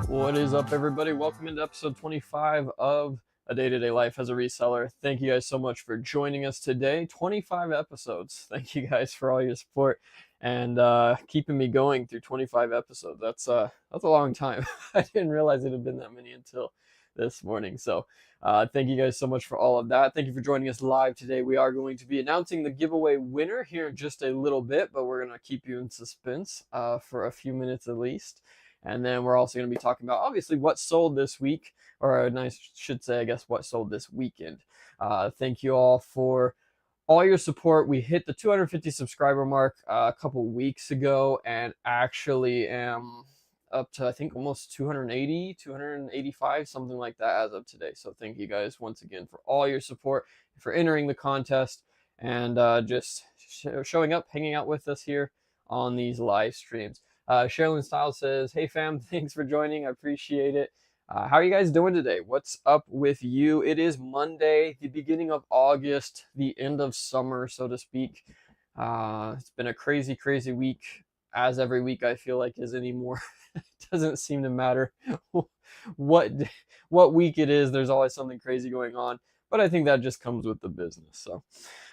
What is up, everybody? Welcome into episode 25 of A Day-to-Day Life as a Reseller. Thank you guys so much for joining us today. 25 episodes. Thank you guys for all your support and keeping me going through 25 episodes. That's a long time. I didn't realize it had been that many until this morning. So thank you guys so much for all of that. Thank you for joining us live today. We are going to be announcing the giveaway winner here in just a little bit, but we're going to keep you in suspense for a few minutes at least. And then we're also going to be talking about, obviously, what sold this week, or I should say, I guess, what sold this weekend. Thank you all for all your support. We hit the 250 subscriber mark a couple weeks ago, and actually am up to, I think, almost 280, 285, something like that as of today. So thank you guys once again for all your support, for entering the contest, and just showing up, hanging out with us here on these live streams. Sherilyn Styles says, "Hey fam, thanks for joining. I appreciate it. How are you guys doing today? What's up with you?" It is Monday, the beginning of August, the end of summer, so to speak. It's been a crazy, crazy week, as every week I feel like is anymore. It doesn't seem to matter what week it is. There's always something crazy going on, but I think that just comes with the business. So.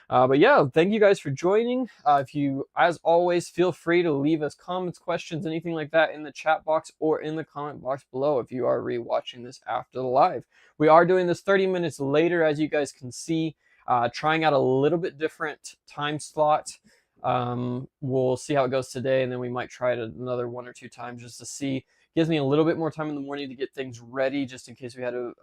But yeah, thank you guys for joining. If you, as always, feel free to leave us comments, questions, anything like that in the chat box or in the comment box below if you are rewatching this after the live. We are doing this 30 minutes later, as you guys can see, trying out a little bit different time slot. We'll see how it goes today, and then we might try it another one or two times just to see. Gives me a little bit more time in the morning to get things ready, just in case we had a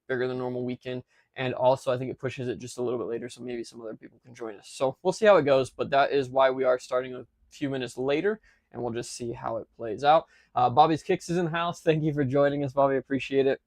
bigger than normal weekend. And also, I think it pushes it just a little bit later, so maybe some other people can join us. So we'll see how it goes, but that is why we are starting a few minutes later, and we'll just see how it plays out. Bobby's Kicks is in the house. Thank you for joining us, Bobby. Appreciate it.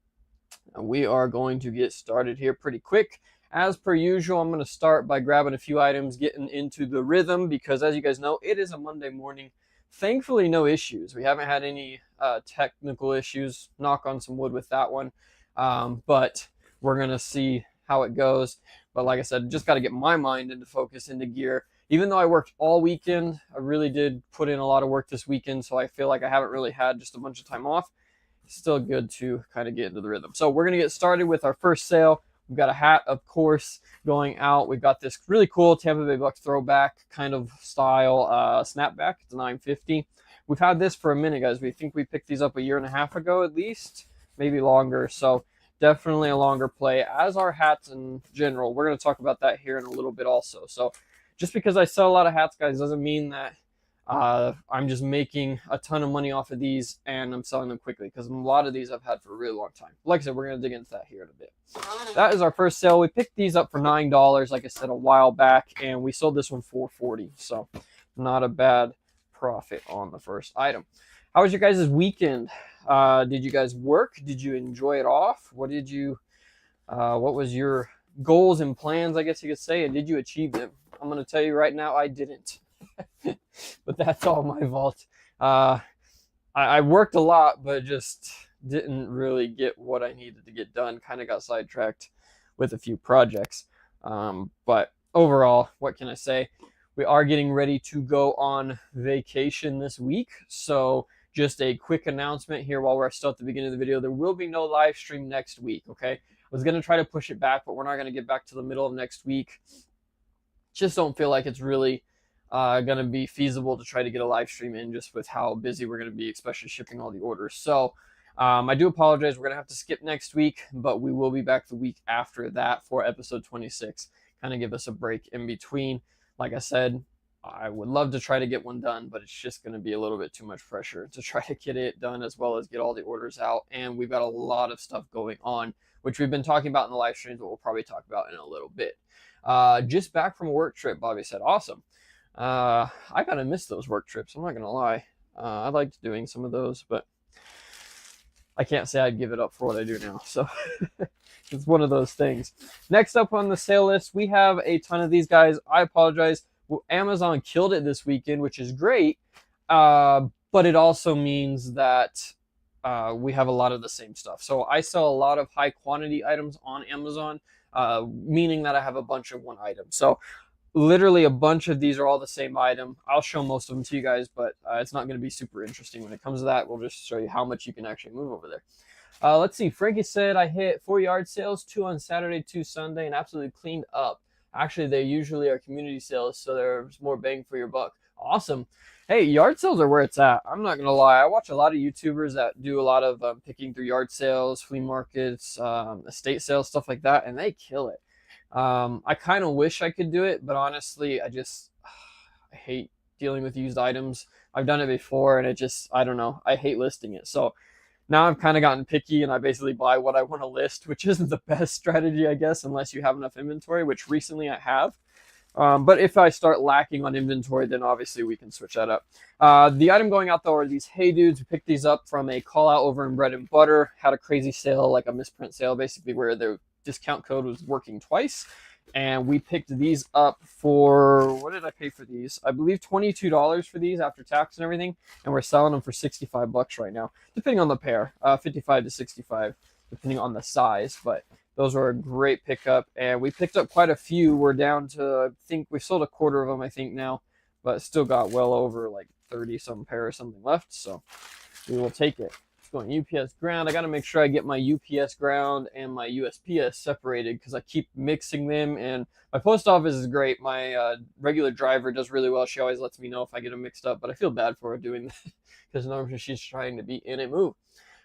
We are going to get started here pretty quick. As per usual, I'm going to start by grabbing a few items, getting into the rhythm, because as you guys know, it is a Monday morning. Thankfully, no issues. We haven't had any technical issues. Knock on some wood with that one. But we're going to see how it goes. But like I said, just got to get my mind into focus, into gear. Even though I worked all weekend, I really did put in a lot of work this weekend, so I feel like I haven't really had just a bunch of time off. It's still good to kind of get into the rhythm. So we're going to get started with our first sale. We've got a hat, of course, going out. We've got this really cool Tampa Bay Bucks throwback kind of style snapback. It's a $9.50. We've had this for a minute, guys. We think we picked these up a year and a half ago at least, maybe longer. So definitely a longer play, as are hats in general. We're going to talk about that here in a little bit also. So just because I sell a lot of hats, guys, doesn't mean that I'm just making a ton of money off of these and I'm selling them quickly, because a lot of these I've had for a really long time. Like I said, we're going to dig into that here in a bit. That is our first sale. We picked these up for $9, like I said, a while back, and we sold this one for $40. So not a bad profit on the first item. How was your guys' weekend? Did you guys work? Did you enjoy it off? What was your goals and plans, I guess you could say, and did you achieve them? I'm going to tell you right now, I didn't. But that's all my fault. I worked a lot, but just didn't really get what I needed to get done. Kind of got sidetracked with a few projects. But overall, what can I say? We are getting ready to go on vacation this week. So just a quick announcement here while we're still at the beginning of the video. There will be no live stream next week, okay? I was going to try to push it back, but we're not going to get back to the middle of next week. Just don't feel like it's really going to be feasible to try to get a live stream in just with how busy we're going to be, especially shipping all the orders. So I do apologize. We're going to have to skip next week, but we will be back the week after that for episode 26. Kind of give us a break in between. Like I said, I would love to try to get one done, but it's just going to be a little bit too much pressure to try to get it done as well as get all the orders out. And we've got a lot of stuff going on, which we've been talking about in the live streams, but we'll probably talk about in a little bit. Just back from a work trip, Bobby said. Awesome. I kind of miss those work trips. I'm not going to lie. I liked doing some of those, but I can't say I'd give it up for what I do now. So it's one of those things. Next up on the sale list, we have a ton of these guys. I apologize. Well, Amazon killed it this weekend, which is great. But it also means that we have a lot of the same stuff. So I sell a lot of high quantity items on Amazon, meaning that I have a bunch of one item. So literally a bunch of these are all the same item. I'll show most of them to you guys, but it's not going to be super interesting when it comes to that. We'll just show you how much you can actually move over there. Let's see. Frankie said I hit 4 yard sales, 2 on Saturday, 2 Sunday, and absolutely cleaned up. Actually, they usually are community sales, so there's more bang for your buck. Awesome. Hey, yard sales are where it's at. I'm not going to lie. I watch a lot of YouTubers that do a lot of picking through yard sales, flea markets, estate sales, stuff like that, and they kill it. I kind of wish I could do it, but honestly, I hate dealing with used items. I've done it before, and I don't know. I hate listing it. So now I've kind of gotten picky, and I basically buy what I want to list, which isn't the best strategy, I guess, unless you have enough inventory, which recently I have. But if I start lacking on inventory, then obviously we can switch that up. The item going out, though, are these Hey Dudes. We picked these up from a call out over in Bread and Butter. Had a crazy sale, like a misprint sale, basically, where the discount code was working twice. And we picked these up for, what did I pay for these? I believe $22 for these after tax and everything. And we're selling them for 65 bucks right now, depending on the pair, 55 to 65, depending on the size. But those were a great pickup. And we picked up quite a few. We're down to, I think we sold a quarter of them, I think now, but still got well over like 30 some pair or something left. So we will take it. Going UPS ground. I got to make sure I get my UPS ground and my USPS separated because I keep mixing them. And my post office is great. My regular driver does really well. She always lets me know if I get them mixed up, but I feel bad for her doing that because normally she's trying to be in a move.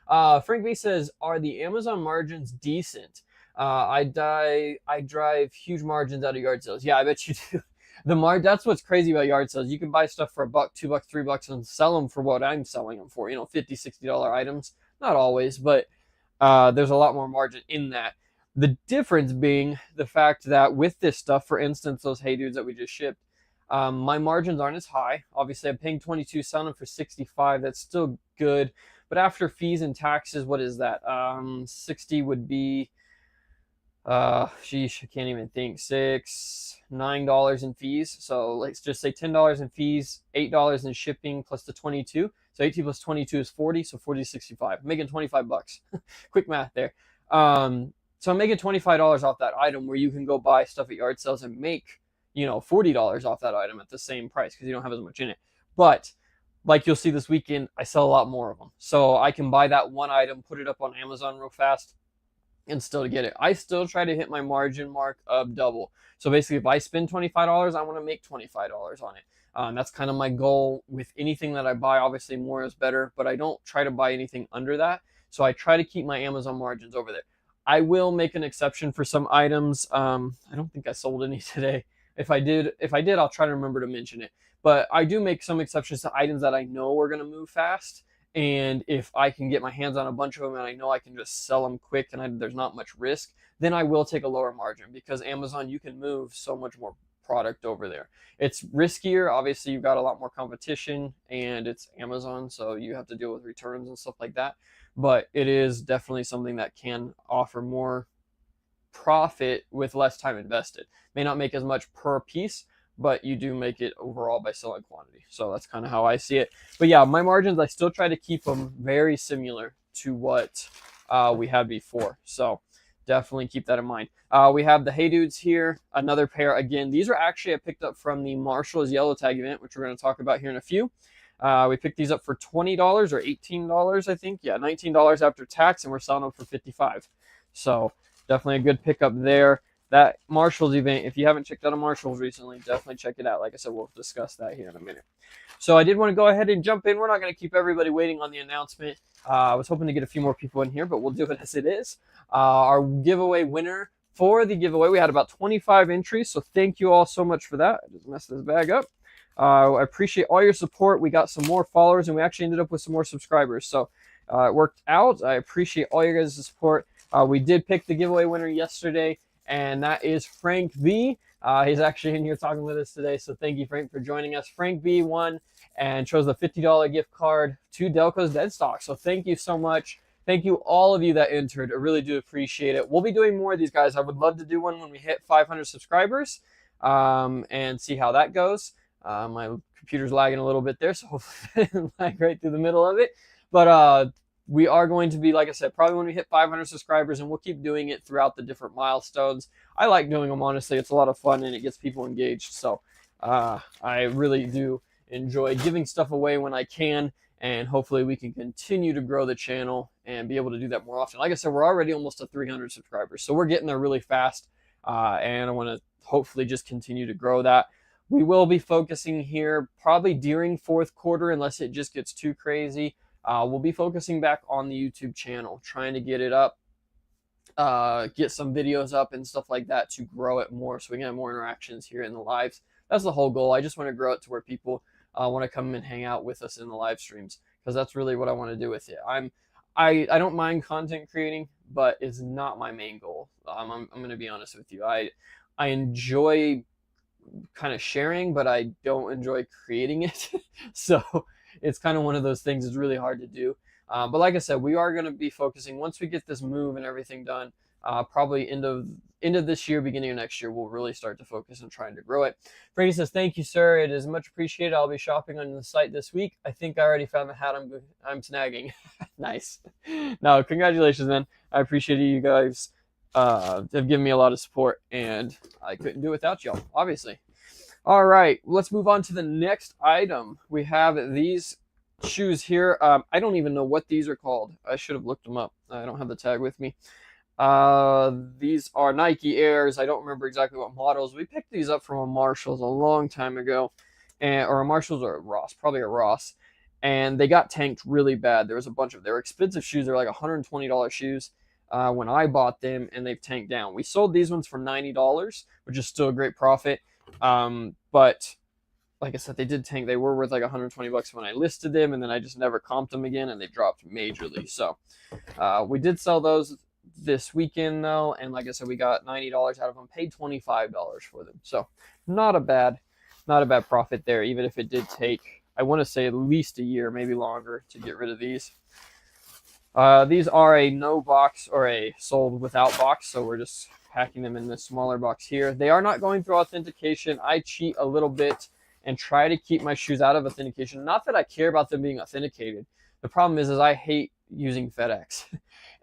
Frank B says, are the Amazon margins decent? I drive huge margins out of yard sales. Yeah, I bet you do. That's what's crazy about yard sales. You can buy stuff for $1, $2, $3 and sell them for what I'm selling them for, $50, $60 items. Not always, but there's a lot more margin in that. The difference being the fact that with this stuff, for instance, those Hey Dudes that we just shipped, my margins aren't as high. Obviously, I'm paying 22, selling them for 65. That's still good. But after fees and taxes, what is that? 60 would be, sheesh, I can't even think. $9 in fees. So let's just say $10 in fees, $8 in shipping plus the 22. So 18 plus 22 is 40. So 40 to 65. I'm making 25 bucks. Quick math there. So I'm making $25 off that item where you can go buy stuff at yard sales and make, $40 off that item at the same price because you don't have as much in it. But like you'll see this weekend, I sell a lot more of them. So I can buy that one item, put it up on Amazon real fast, and still get it. I still try to hit my margin mark of double. So basically, if I spend $25, I want to make $25 on it. That's kind of my goal with anything that I buy. Obviously, more is better, but I don't try to buy anything under that. So I try to keep my Amazon margins over there. I will make an exception for some items. I don't think I sold any today. If I did, I'll try to remember to mention it. But I do make some exceptions to items that I know are going to move fast. And if I can get my hands on a bunch of them and I know I can just sell them quick and there's not much risk, then I will take a lower margin because Amazon, you can move so much more product over there. It's riskier. Obviously, you've got a lot more competition and it's Amazon, so you have to deal with returns and stuff like that. But it is definitely something that can offer more profit with less time invested. May not make as much per piece, but you do make it overall by selling quantity. So that's kind of how I see it. But yeah, my margins, I still try to keep them very similar to what we had before. So definitely keep that in mind. We have the Hey Dudes here, another pair. Again, these are actually I picked up from the Marshall's Yellow Tag event, which we're going to talk about here in a few. We picked these up for $20 or $18, I think. Yeah, $19 after tax, and we're selling them for $55. So definitely a good pickup there. That Marshall's event, if you haven't checked out a Marshall's recently, definitely check it out. Like I said, we'll discuss that here in a minute. So I did want to go ahead and jump in. We're not going to keep everybody waiting on the announcement. I was hoping to get a few more people in here, but we'll do it as it is. Our giveaway winner for the giveaway, we had about 25 entries, so thank you all so much for that. I just messed this bag up. I appreciate all your support. We got some more followers, and we actually ended up with some more subscribers, so it worked out. I appreciate all your guys' support. We did pick the giveaway winner yesterday, and that is Frank V. He's actually in here talking with us today, so thank you, Frank, for joining us. Frank V won and chose the $50 gift card to Delco's Deadstock, so thank you so much. Thank you, all of you that entered. I really do appreciate it. We'll be doing more of these, guys. I would love to do one when we hit 500 subscribers and see how that goes. My computer's lagging a little bit there, so hopefully it didn't lag right through the middle of it. But we are going to be, like I said, probably when we hit 500 subscribers, and we'll keep doing it throughout the different milestones. I like doing them, honestly. It's a lot of fun, and it gets people engaged. So I really do enjoy giving stuff away when I can, and hopefully we can continue to grow the channel and be able to do that more often. Like I said, we're already almost at 300 subscribers, so we're getting there really fast, and I want to hopefully just continue to grow that. We will be focusing here probably during fourth quarter, unless it just gets too crazy. We'll be focusing back on the YouTube channel, trying to get it up, get some videos up and stuff like that to grow it more, so we can have more interactions here in the lives. That's the whole goal. I just want to grow it to where people want to come and hang out with us in the live streams, because that's really what I want to do with it. I don't mind content creating, but it's not my main goal. I'm going to be honest with you. I enjoy kind of sharing, but I don't enjoy creating it. So it's kind of one of those things. It's really hard to do. But like I said, we are going to be focusing, once we get this move and everything done, probably end of this year, beginning of next year, we'll really start to focus on trying to grow it. Frankie says, thank you, sir. It is much appreciated. I'll be shopping on the site this week. I think I already found the hat I'm snagging. Nice. No, congratulations, man. I appreciate you guys. Have given me a lot of support, and I couldn't do it without y'all, obviously. All right, let's move on to the next item. We have these shoes here. I don't even know what these are called. I should have looked them up. I don't have the tag with me. These are Nike Airs. I don't remember exactly what models. We picked these up from a Marshall's a long time ago, or a Marshall's or a Ross, probably a Ross, and they got tanked really bad. There was a bunch of, they were expensive shoes. They're like $120 shoes when I bought them, and they've tanked down. We sold these ones for $90, which is still a great profit. But like I said, they did tank. They were worth like 120 bucks when I listed them, and then I just never comped them again, and they dropped majorly. So we did sell those this weekend though, and like I said, we got $90 out of them, paid $25 for them. So not a bad profit there, even if it did take, I want to say, at least a year, maybe longer, to get rid of these. These are a no box, or a sold without box, so we're just packing them in this smaller box here. They are not going through authentication. I cheat a little bit and try to keep my shoes out of authentication. Not that I care about them being authenticated. The problem is I hate using FedEx,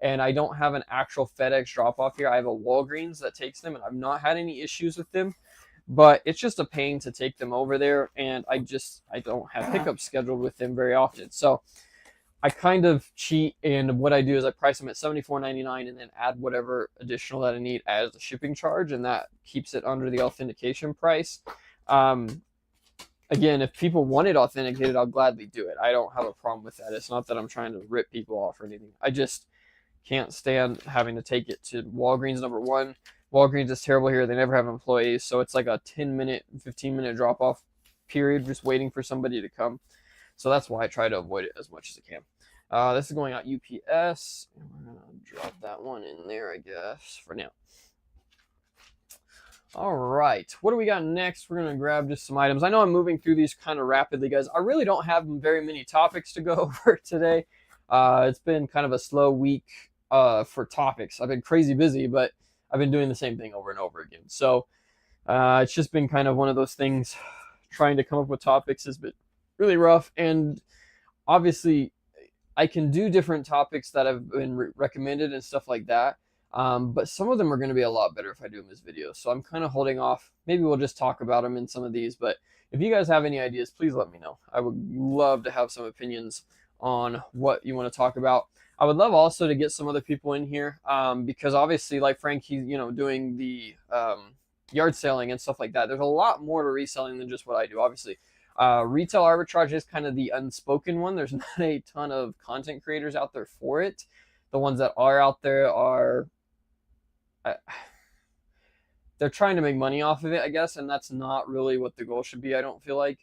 and I don't have an actual FedEx drop-off here. I have a Walgreens that takes them, and I've not had any issues with them, but it's just a pain to take them over there, and I don't have pickups scheduled with them very often. So I kind of cheat, and what I do is I price them at $74.99 and then add whatever additional that I need as a shipping charge, and that keeps it under the authentication price. Again, if people want it authenticated, I'll gladly do it. I don't have a problem with that. It's not that I'm trying to rip people off or anything. I just can't stand having to take it to Walgreens, number one. Walgreens is terrible here. They never have employees, so it's like a 10-minute, 15-minute drop-off period just waiting for somebody to come. So that's why I try to avoid it as much as I can. This is going out UPS. We're going to drop that one in there, I guess, for now. All right, what do we got next? We're going to grab just some items. I know I'm moving through these kind of rapidly, guys. I really don't have very many topics to go over today. It's been kind of a slow week for topics. I've been crazy busy, but I've been doing the same thing over and over again. So it's just been kind of one of those things. Trying to come up with topics has been really rough, and obviously I can do different topics that have been recommended and stuff like that. But some of them are going to be a lot better if I do them as videos. So I'm kind of holding off. Maybe we'll just talk about them in some of these. But if you guys have any ideas, please let me know. I would love to have some opinions on what you want to talk about. I would love also to get some other people in here, because obviously, like Frank, he's doing the yard selling and stuff like that. There's a lot more to reselling than just what I do. Obviously, retail arbitrage is kind of the unspoken one. There's not a ton of content creators out there for it. The ones that are out there are they're trying to make money off of it, I guess, and that's not really what the goal should be, I don't feel like.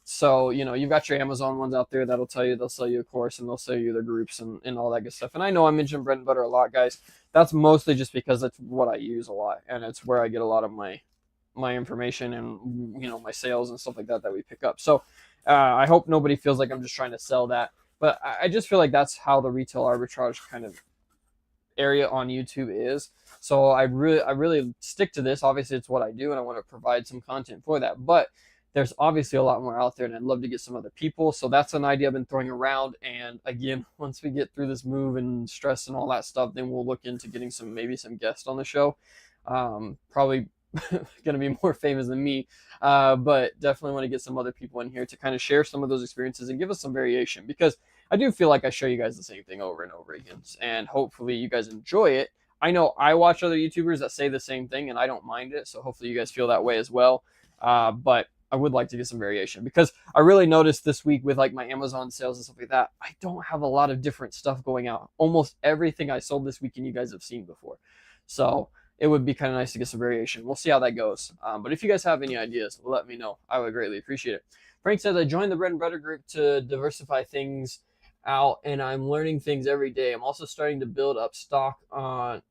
So, you've got your Amazon ones out there that'll tell you, they'll sell you a course and they'll sell you their groups and all that good stuff. And I know I mentioned bread and butter a lot, guys. That's mostly just because that's what I use a lot, and it's where I get a lot of my information and my sales and stuff like that we pick up. So I hope nobody feels like I'm just trying to sell that, but I just feel like that's how the retail arbitrage kind of area on YouTube is. So I really stick to this. Obviously, it's what I do, and I want to provide some content for that. But there's obviously a lot more out there, and I'd love to get some other people. So that's an idea I've been throwing around. And again, once we get through this move and stress and all that stuff, then we'll look into getting maybe some guests on the show. Probably going to be more famous than me, but definitely want to get some other people in here to kind of share some of those experiences and give us some variation, because I do feel like I show you guys the same thing over and over again, and hopefully you guys enjoy it. I know I watch other YouTubers that say the same thing, and I don't mind it, so hopefully you guys feel that way as well. But I would like to get some variation, because I really noticed this week with like my Amazon sales and stuff like that, I don't have a lot of different stuff going out. Almost everything I sold this weekend you guys have seen before. So it would be kind of nice to get some variation. We'll see how that goes. But if you guys have any ideas, let me know. I would greatly appreciate it. Frank says, I joined the bread and butter group to diversify things out, and I'm learning things every day. I'm also starting to build up stock on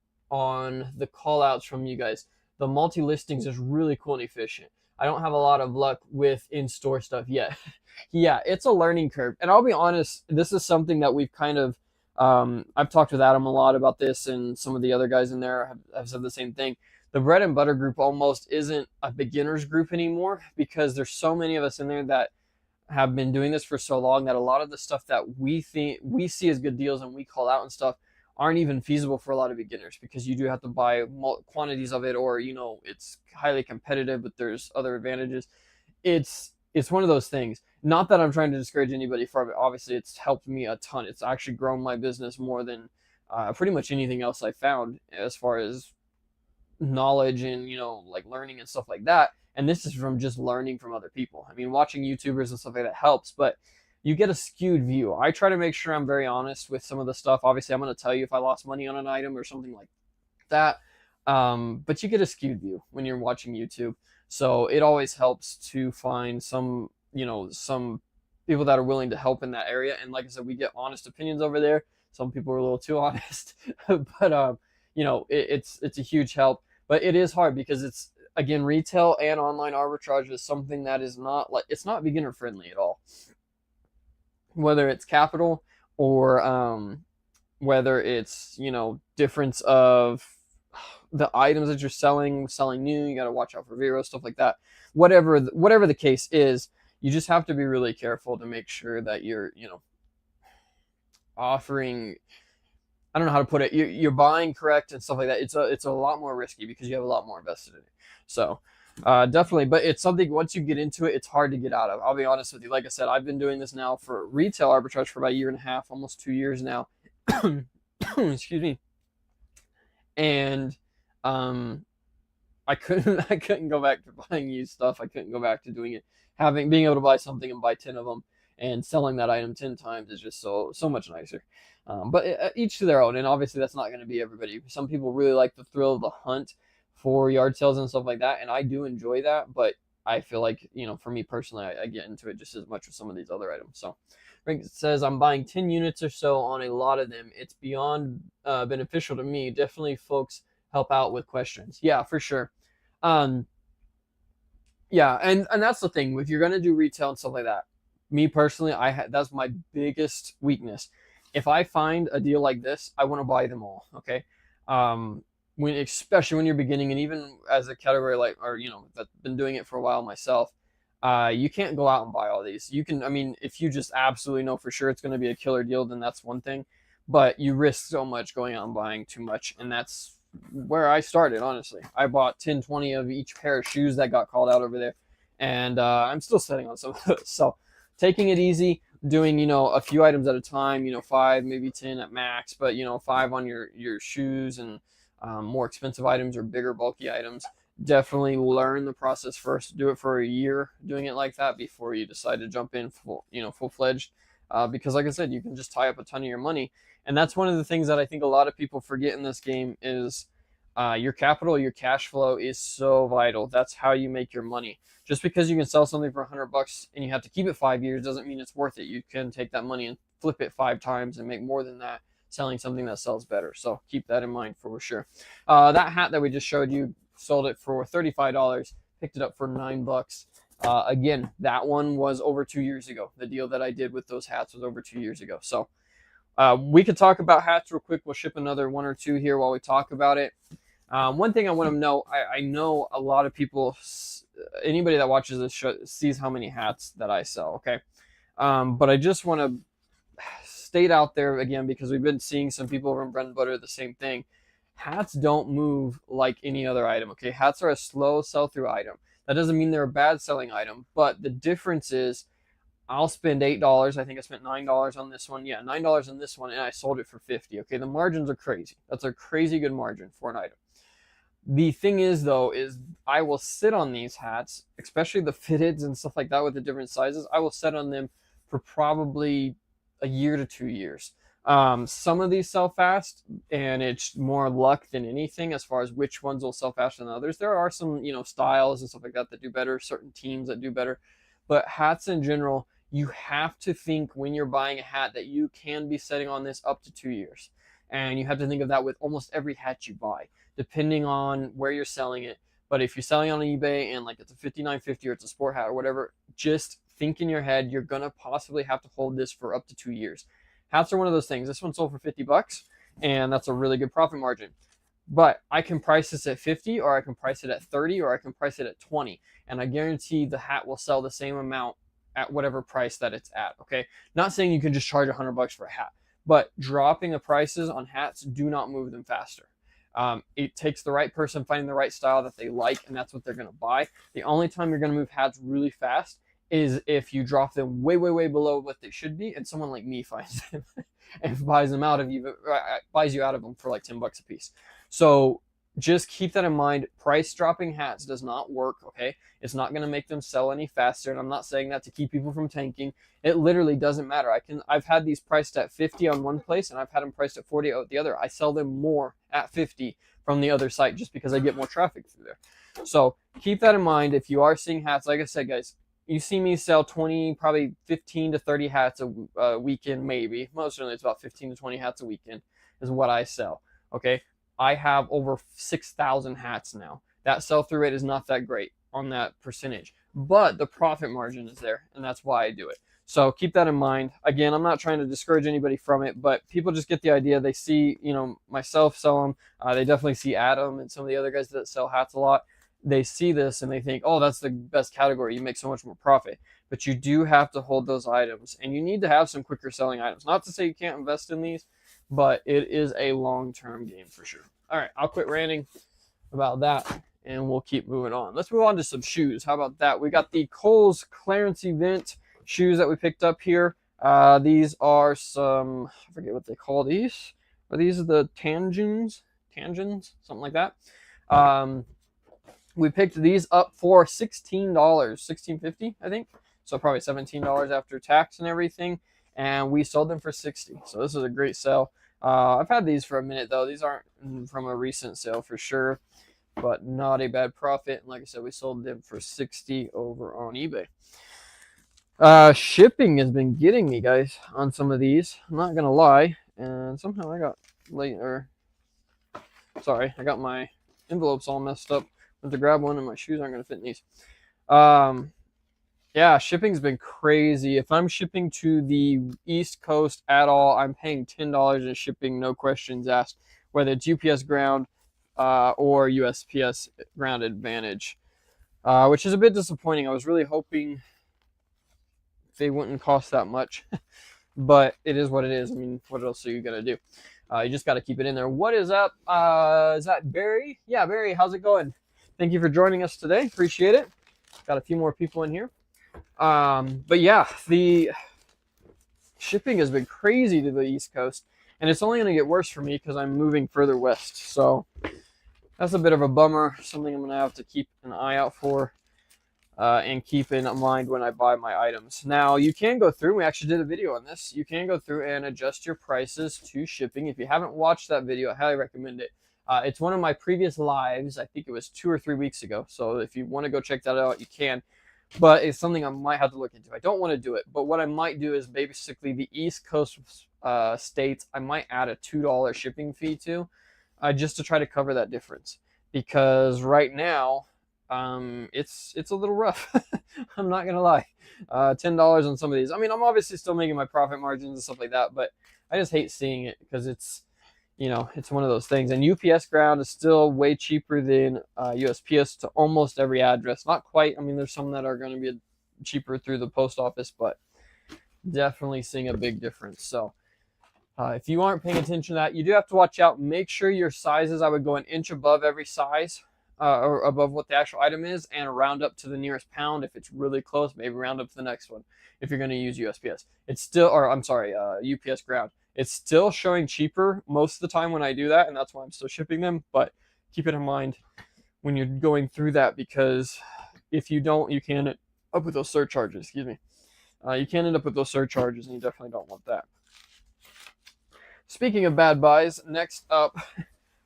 the call outs from you guys. The multi listings is really cool and efficient. I don't have a lot of luck with in-store stuff yet. Yeah, it's a learning curve. And I'll be honest, this is something that we've kind of, I've talked with Adam a lot about this, and some of the other guys in there have said the same thing. The bread and butter group almost isn't a beginner's group anymore, because there's so many of us in there that have been doing this for so long that a lot of the stuff that we see as good deals and we call out and stuff aren't even feasible for a lot of beginners, because you do have to buy quantities of it, or it's highly competitive, but there's other advantages. It's one of those things. Not that I'm trying to discourage anybody from it. Obviously, it's helped me a ton. It's actually grown my business more than pretty much anything else I found, as far as knowledge and like learning and stuff like that. And this is from just learning from other people. I mean, watching YouTubers and stuff like that helps, but you get a skewed view. I try to make sure I'm very honest with some of the stuff. Obviously, I'm going to tell you if I lost money on an item or something like that. But you get a skewed view when you're watching YouTube. So it always helps to find some people that are willing to help in that area. And like I said, we get honest opinions over there. Some people are a little too honest, but it's a huge help. But it is hard, because it's, again, retail and online arbitrage is something that is it's not beginner friendly at all. Whether it's capital or whether it's difference of the items that you're selling new, you got to watch out for Vero, stuff like that. Whatever the case is, you just have to be really careful to make sure that you're offering, I don't know how to put it, you're buying correct and stuff like that. It's a lot more risky, because you have a lot more invested in it. So definitely, but it's something, once you get into it, it's hard to get out of. I'll be honest with you. Like I said, I've been doing this now for retail arbitrage for about a year and a half, almost 2 years now. Excuse me. And I couldn't go back to buying used stuff. I couldn't go back to doing it. Being able to buy something and buy 10 of them and selling that item 10 times is just so much nicer. But each to their own. And obviously that's not going to be everybody. Some people really like the thrill of the hunt for yard sales and stuff like that, and I do enjoy that, but I feel like, for me personally, I get into it just as much as some of these other items. So Rick says, I'm buying 10 units or so on a lot of them. It's beyond beneficial to me. Definitely folks help out with questions. Yeah, for sure. Yeah, and that's the thing. If you're going to do retail and stuff like that, me personally, that's my biggest weakness. If I find a deal like this, I want to buy them all, okay? Especially when you're beginning, and even as a category that's been doing it for a while myself, you can't go out and buy all these. You can, if you just absolutely know for sure it's going to be a killer deal, then that's one thing. but you risk so much going out and buying too much. And that's where I started, honestly. I bought 10, 20 of each pair of shoes that got called out over there. And I'm still sitting on some of those. So taking it easy, doing, a few items at a time, 5, maybe 10 at max, but, 5 on your shoes and more expensive items or bigger bulky items. Definitely learn the process first. Do it for a year doing it like that before you decide to jump in full-fledged. Because like I said, you can just tie up a ton of your money. And that's one of the things that I think a lot of people forget in this game is your capital, your cash flow is so vital. That's how you make your money. Just because you can sell something for $100 and you have to keep it 5 years doesn't mean it's worth it. You can take that money and flip it 5 times and make more than that selling something that sells better. So keep that in mind for sure. That hat that we just showed you, sold it for $35, picked it up for $9. Again, that one was over 2 years ago. The deal that I did with those hats was over 2 years ago. So we could talk about hats real quick. We'll ship another 1 or 2 here while we talk about it. One thing I want to know, I know a lot of people, anybody that watches this show sees how many hats that I sell, okay? But I just want to state out there again, because we've been seeing some people over in Bread and Butter the same thing. Hats don't move like any other item, okay? Hats are a slow sell-through item. That doesn't mean they're a bad selling item, but the difference is I'll spend $8. I think I spent $9 on this one. Yeah, $9 on this one, and I sold it for $50. Okay, the margins are crazy. That's a crazy good margin for an item. The thing is, though, is I will sit on these hats, especially the fitteds and stuff like that with the different sizes. I will sit on them for probably a year to 2 years. Some of these sell fast, and it's more luck than anything as far as which ones will sell faster than others. There are some, styles and stuff like that do better, certain teams that do better. But hats in general, you have to think when you're buying a hat that you can be setting on this up to 2 years. And you have to think of that with almost every hat you buy, depending on where you're selling it. But if you're selling on eBay and like it's a $59.50 or it's a sport hat or whatever, just think in your head you're gonna possibly have to hold this for up to 2 years. Hats are one of those things. This one sold for $50, and that's a really good profit margin. But I can price this at 50, or I can price it at 30, or I can price it at 20, and I guarantee the hat will sell the same amount at whatever price that it's at. Okay, not saying you can just charge $100 for a hat, but dropping the prices on hats do not move them faster. It takes the right person finding the right style that they like, and that's what they're going to buy. The only time you're going to move hats really fast is if you drop them way, way, way below what they should be, and someone like me finds them and buys them out of you, buys you out of them for like $10 a piece. So just keep that in mind. Price dropping hats does not work, okay? It's not going to make them sell any faster, and I'm not saying that to keep people from tanking. It literally doesn't matter. I've had these priced at 50 on one place, and I've had them priced at 40 at the other. I sell them more at 50 from the other site just because I get more traffic through there. So keep that in mind. If you are seeing hats, like I said, guys, you see me sell 20, probably 15 to 30 hats a weekend, maybe. Most certainly it's about 15 to 20 hats a weekend is what I sell, okay? I have over 6,000 hats now. That sell-through rate is not that great on that percentage, but the profit margin is there, and that's why I do it. So keep that in mind. Again, I'm not trying to discourage anybody from it, but people just get the idea. They see, myself sell them. They definitely see Adam and some of the other guys that sell hats a lot. They see this and they think, oh, that's the best category. You make so much more profit. But you do have to hold those items, and you need to have some quicker selling items. Not to say you can't invest in these, but it is a long-term game for sure. All right, I'll quit ranting about that, and we'll keep moving on. Let's move on to some shoes. How about that? We got the Kohl's clearance event shoes that we picked up here. These are some, I forget what they call these, but these are the Tangens, something like that. We picked these up for $16, $16.50, I think. So probably $17 after tax and everything. And we sold them for $60. So this is a great sale. I've had these for a minute though. These aren't from a recent sale for sure, but not a bad profit. And like I said, we sold them for $60 over on eBay. Shipping has been getting me, guys, on some of these. I'm not gonna lie. And somehow I got I got my envelopes all messed up. Went to grab one and my shoes aren't gonna fit in these. Yeah, shipping's been crazy. If I'm shipping to the East Coast at all, I'm paying $10 in shipping, no questions asked, whether it's UPS ground or USPS ground advantage, which is a bit disappointing. I was really hoping they wouldn't cost that much, but it is what it is. I mean, what else are you gonna do? You just got to keep it in there. What is up? Is that Barry? Yeah, Barry, how's it going? Thank you for joining us today. Appreciate it. Got a few more people in here. But yeah, the shipping has been crazy to the East Coast, and it's only going to get worse for me because I'm moving further west. So that's a bit of a bummer. Something I'm going to have to keep an eye out for. And keep in mind when I buy my items. Now, you can go through, we actually did a video on this, you can go through and adjust your prices to shipping. If you haven't watched that video, I highly recommend it. It's one of my previous lives. I think it was 2 or 3 weeks ago. So if you want to go check that out, you can. But it's something I might have to look into. I don't want to do it. But what I might do is basically the East Coast states, I might add a $2 shipping fee to, just to try to cover that difference. Because right now, it's a little rough. I'm not gonna lie. $10 on some of these. I mean, I'm obviously still making my profit margins and stuff like that, but I just hate seeing it because it's, you know, it's one of those things. And UPS ground is still way cheaper than USPS to almost every address. Not quite. I mean, there's some that are going to be cheaper through the post office, but definitely seeing a big difference. So if you aren't paying attention to that, you do have to watch out. Make sure your sizes, I would go an inch above every size. Or above what the actual item is, and round up to the nearest pound. If it's really close, maybe round up to the next one if you're going to use USPS. It's still, or I'm sorry, UPS ground. It's still showing cheaper most of the time when I do that, and that's why I'm still shipping them. But keep it in mind when you're going through that, because if you don't, you can end up with those surcharges. Excuse me. You can end up with those surcharges, and you definitely don't want that. Speaking of bad buys, next up,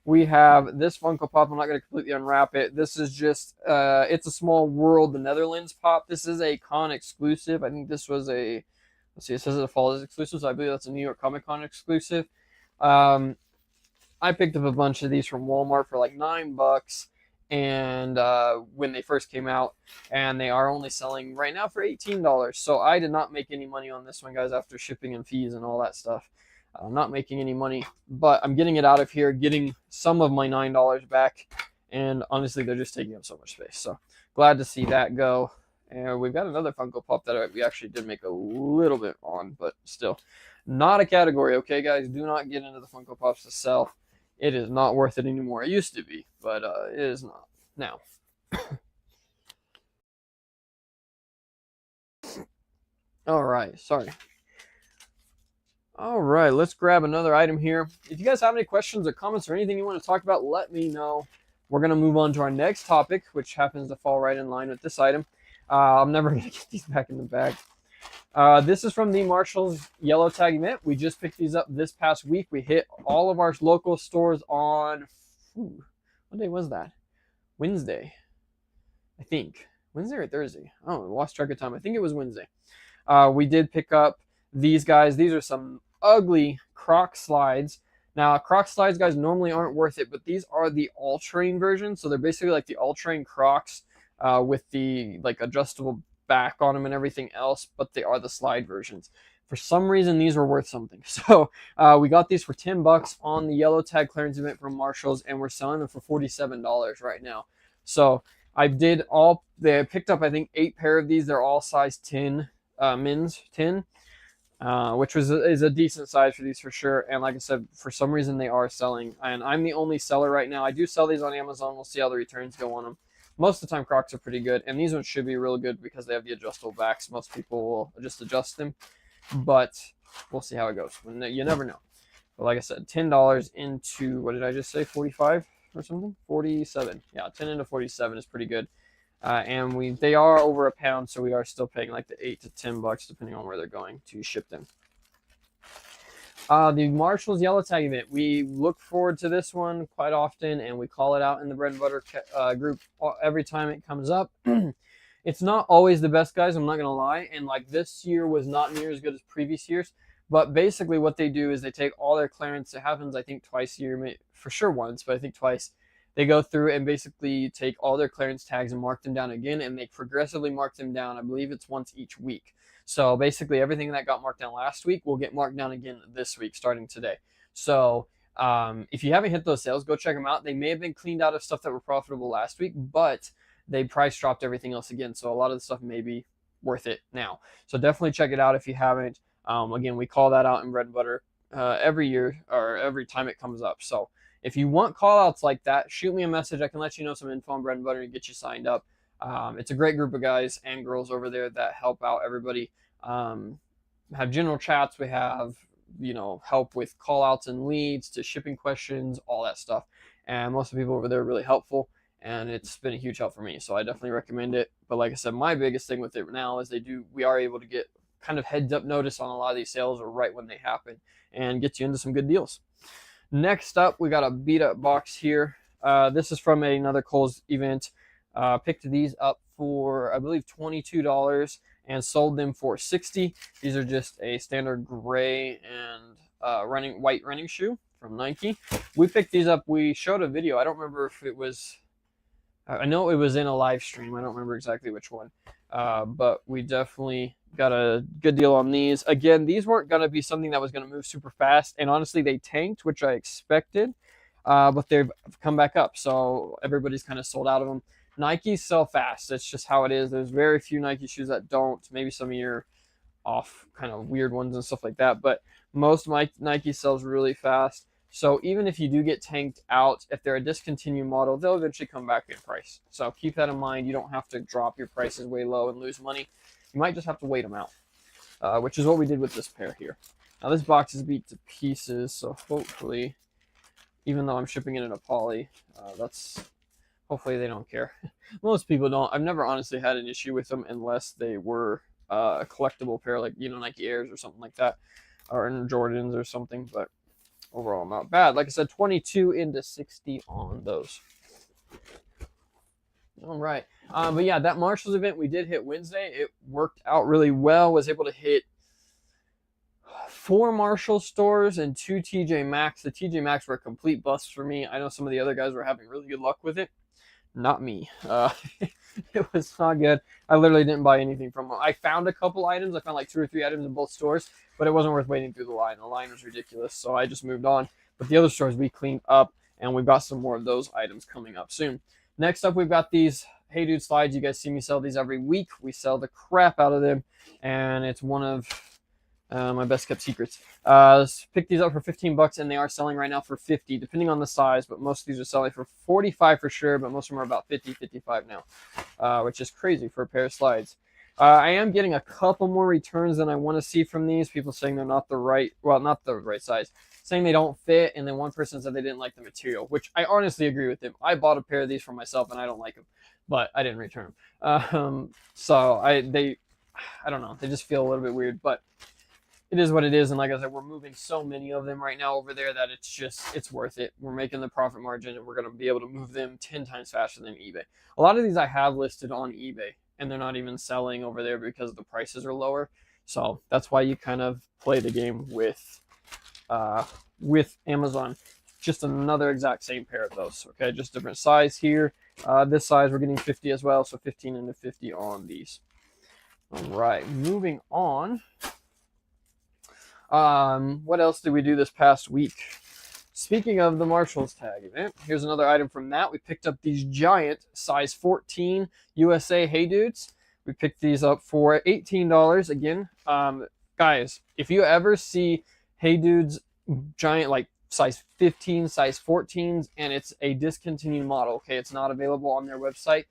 we have this Funko Pop. I'm not going to completely unwrap it. This is just, It's a Small World, the Netherlands Pop. This is a con exclusive. I think this was a, let's see, it says it falls exclusive, so I believe that's a New York Comic Con exclusive. I picked up a bunch of these from Walmart for like $9, and when they first came out, and they are only selling right now for $18. So I did not make any money on this one, guys, after shipping and fees and all that stuff. I'm not making any money, but I'm getting it out of here, getting some of my $9 back, and honestly, they're just taking up so much space. So glad to see that go. And we've got another Funko Pop that we actually did make a little bit on, but still not a category. Okay, guys, do not get into the Funko Pops to sell. It is not worth it anymore. It used to be, but it is not now. All right, sorry. All right, let's grab another item here. If you guys have any questions or comments or anything you want to talk about, let me know. We're going to move on to our next topic, which happens to fall right in line with this item. I'm never going to get these back in the bag. This is from the Marshall's Yellow Tag event. We just picked these up this past week. We hit all of our local stores on, what day was that? Wednesday, I think. Wednesday or Thursday? Oh, I lost track of time. I think it was Wednesday. We did pick up these guys. These are some ugly Croc slides. Now, Croc slides, guys, normally aren't worth it, but these are the all-terrain version. So they're basically like the all-terrain Crocs with the like adjustable back on them and everything else, but they are the slide versions. For some reason, these were worth something. So we got these for $10 on the Yellow Tag clearance event from Marshall's, and we're selling them for $47 right now. So I picked up, I think, 8 pair of these. They're all size 10, men's 10. Which is a decent size for these for sure. And like I said, for some reason they are selling, and I'm the only seller right now. I do sell these on Amazon. We'll see how the returns go on them. Most of the time Crocs are pretty good, and these ones should be real good because they have the adjustable backs. Most people will just adjust them, but we'll see how it goes. You never know. But like I said, $10 into, what did I just say, 45 or something? 47. Yeah, 10 into 47 is pretty good. And they are over a pound, so we are still paying like the $8 to $10 depending on where they're going to ship them. The Marshall's Yellow Tag event, we look forward to this one quite often, and we call it out in the bread and butter group every time it comes up. It's not always the best, guys, I'm not gonna lie, and like this year was not near as good as previous years. But basically what they do is they take all their clearance. It happens, I think, twice a year, for sure once, but I think twice. They go through and basically take all their clearance tags and mark them down again, and they progressively mark them down. I believe it's once each week. So basically everything that got marked down last week will get marked down again this week, starting today. So if you haven't hit those sales, go check them out. They may have been cleaned out of stuff that were profitable last week, but they price dropped everything else again. So a lot of the stuff may be worth it now. So definitely check it out if you haven't. Again, we call that out in Bread and Butter every year or every time it comes up. So if you want call outs like that, shoot me a message. I can let you know some info on Bread and Butter and get you signed up. It's a great group of guys and girls over there that help out everybody. Have general chats. We have, help with call outs and leads to shipping questions, all that stuff. And most of the people over there are really helpful, and it's been a huge help for me. So I definitely recommend it. But like I said, my biggest thing with it now is we are able to get kind of heads up notice on a lot of these sales or right when they happen and get you into some good deals. Next up, we got a beat up box here. This is from another Kohl's event. Picked these up for, I believe, $22 and sold them for $60. These are just a standard gray and white running shoe from Nike. We picked these up. We showed a video. I don't remember if it was, I know it was in a live stream. I don't remember exactly which one. But we definitely got a good deal on these. Again, these weren't going to be something that was going to move super fast. And honestly, they tanked, which I expected. But they've come back up. So everybody's kind of sold out of them. Nikes sell fast. That's just how it is. There's very few Nike shoes that don't. Maybe some of your off kind of weird ones and stuff like that. But most Nike sells really fast. So even if you do get tanked out, if they're a discontinued model, they'll eventually come back in price. So keep that in mind. You don't have to drop your prices way low and lose money. You might just have to wait them out, which is what we did with this pair here. Now this box is beat to pieces, so hopefully, even though I'm shipping it in a poly, hopefully they don't care. Most people don't. I've never honestly had an issue with them unless they were a collectible pair, like Nike Airs or something like that, or Jordans or something. But overall, not bad. Like I said, 22 into 60 on those. All right. But yeah, that Marshalls event we did hit Wednesday. It worked out really well. Was able to hit 4 Marshalls stores and 2 TJ Maxx. The TJ Maxx were a complete bust for me. I know some of the other guys were having really good luck with it. Not me. It was not good. I literally didn't buy anything from them. I found a couple items. I found like 2 or 3 items in both stores, but it wasn't worth waiting through the line. The line was ridiculous, so I just moved on. But the other stores we cleaned up, and we've got some more of those items coming up soon. Next up, we've got these Hey Dude slides. You guys see me sell these every week. We sell the crap out of them, and it's one of my best kept secrets. Picked these up for $15, and they are selling right now for $50, depending on the size, but most of these are selling for $45 for sure, but most of them are about $50, $55 now, which is crazy for a pair of slides. I am getting a couple more returns than I want to see from these. People saying they're not the right size, saying they don't fit, and then one person said they didn't like the material, which I honestly agree with them. I bought a pair of these for myself, and I don't like them, but I didn't return them. So I don't know. They just feel a little bit weird, but it is what it is. And like I said, we're moving so many of them right now over there that it's worth it. We're making the profit margin, and we're going to be able to move them 10 times faster than eBay. A lot of these I have listed on eBay, and they're not even selling over there because the prices are lower. So that's why you kind of play the game with Amazon. Just another exact same pair of those. Okay, just different size here. This size we're getting 50 as well, so 15 into 50 on these. All right, moving on. What else did we do this past week? Speaking of the Marshalls tag event, here's another item from that. We picked up these giant size 14 USA Hey Dudes. We picked these up for $18. Again, guys, if you ever see Hey Dudes giant, like size 15, size 14s, and it's a discontinued model, okay, it's not available on their website,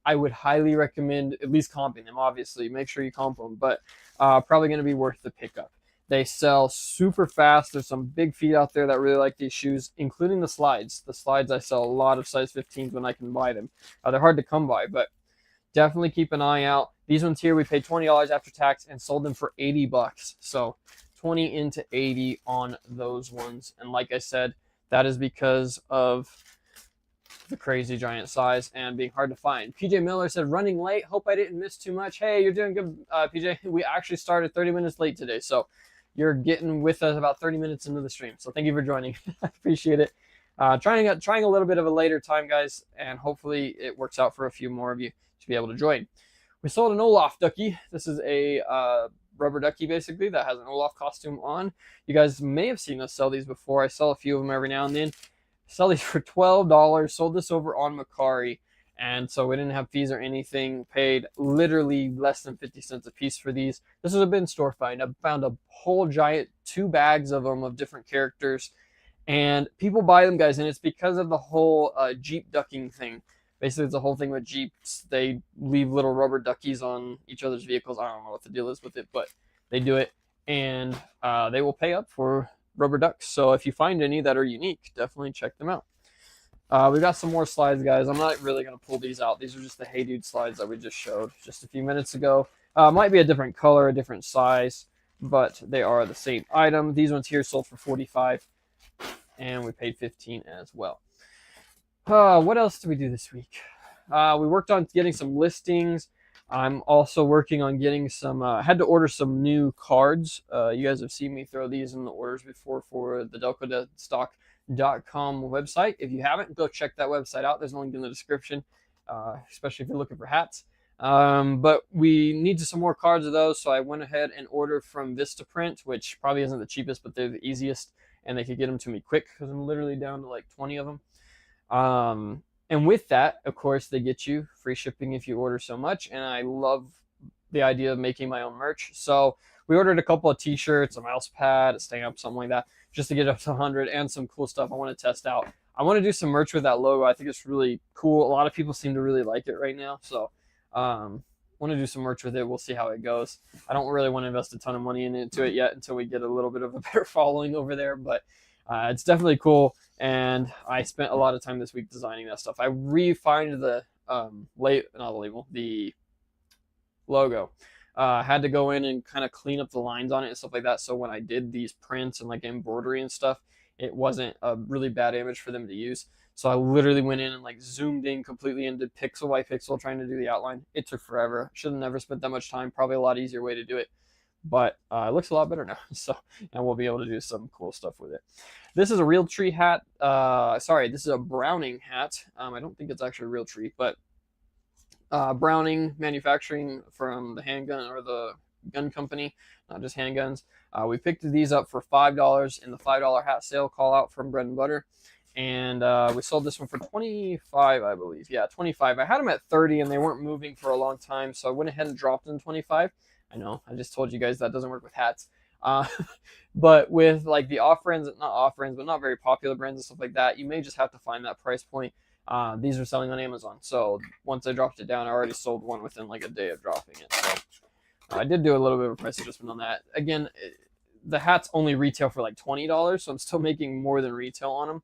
I would highly recommend at least comping them. Obviously, make sure you comp them, but probably going to be worth the pickup. They sell super fast. There's some big feet out there that really like these shoes, including the slides. The slides, I sell a lot of size 15s when I can buy them. They're hard to come by, but definitely keep an eye out. These ones here, we paid $20 after tax and sold them for $80. So 20 into 80 on those ones. And like I said, that is because of the crazy giant size and being hard to find. PJ Miller said, running late. Hope I didn't miss too much. Hey, you're doing good, PJ. We actually started 30 minutes late today, so you're getting with us about 30 minutes into the stream. So thank you for joining. I appreciate it. Trying a little bit of a later time, guys, and hopefully it works out for a few more of you to be able to join. We sold an Olaf ducky. This is a rubber ducky, basically, that has an Olaf costume on. You guys may have seen us sell these before. I sell a few of them every now and then. Sell these for $12. Sold this over on Macari, And so we didn't have fees or anything, paid literally less than 50 cents a piece for these. This was a bin store find. I found a whole giant 2 bags of them of different characters, and people buy them, guys, and it's because of the whole Jeep ducking thing. Basically, it's the whole thing with Jeeps. They leave little rubber duckies on each other's vehicles. I don't know what the deal is with it, but they do it, and they will pay up for rubber ducks. So if you find any that are unique, definitely check them out. We got some more slides, guys. I'm not really going to pull these out. These are just the Hey Dude slides that we just showed just a few minutes ago. Might be a different color, a different size, but they are the same item. These ones here sold for 45, and we paid 15 as well. What else did we do this week? We worked on getting some listings. I'm also working on getting some, had to order some new cards. You guys have seen me throw these in the orders before for the delcodestock.com website. If you haven't, go check that website out. There's a link in the description, especially if you're looking for hats. But we need some more cards of those, so I went ahead and ordered from Vistaprint, which probably isn't the cheapest, but they're the easiest, and they could get them to me quick because I'm literally down to like 20 of them. And with that, of course, they get you free shipping if you order so much. And I love the idea of making my own merch. So we ordered a couple of t-shirts, a mouse pad, a stamp, something like that, just to get up to 100, and some cool stuff I want to test out. I want to do some merch with that logo. I think it's really cool. A lot of people seem to really like it right now. So want to do some merch with it. We'll see how it goes. I don't really want to invest a ton of money into it yet until we get a little bit of a better following over there. But it's definitely cool, and I spent a lot of time this week designing that stuff. I refined the the logo. Had to go in and kind of clean up the lines on it and stuff like that, so when I did these prints and like embroidery and stuff, it wasn't a really bad image for them to use. So I literally went in and like zoomed in completely and did pixel by pixel trying to do the outline. It took forever. Should have never spent that much time. Probably a lot easier way to do it. But it looks a lot better now. So, and we'll be able to do some cool stuff with it. This is a Realtree hat. Sorry, this is a Browning hat. I don't think it's actually a Realtree, but Browning manufacturing from the handgun or the gun company, not just handguns. We picked these up for $5 in the $5 hat sale call out from Bread and Butter. And we sold this one for 25, I believe. Yeah, 25. I had them at 30 and they weren't moving for a long time, so I went ahead and dropped them to 25. I know, I just told you guys that doesn't work with hats. But with like the off-brands, not off-brands, but not very popular brands and stuff like that, you may just have to find that price point. These are selling on Amazon. So once I dropped it down, I already sold one within like a day of dropping it. So I did do a little bit of a price adjustment on that. Again, the hats only retail for like $20, so I'm still making more than retail on them.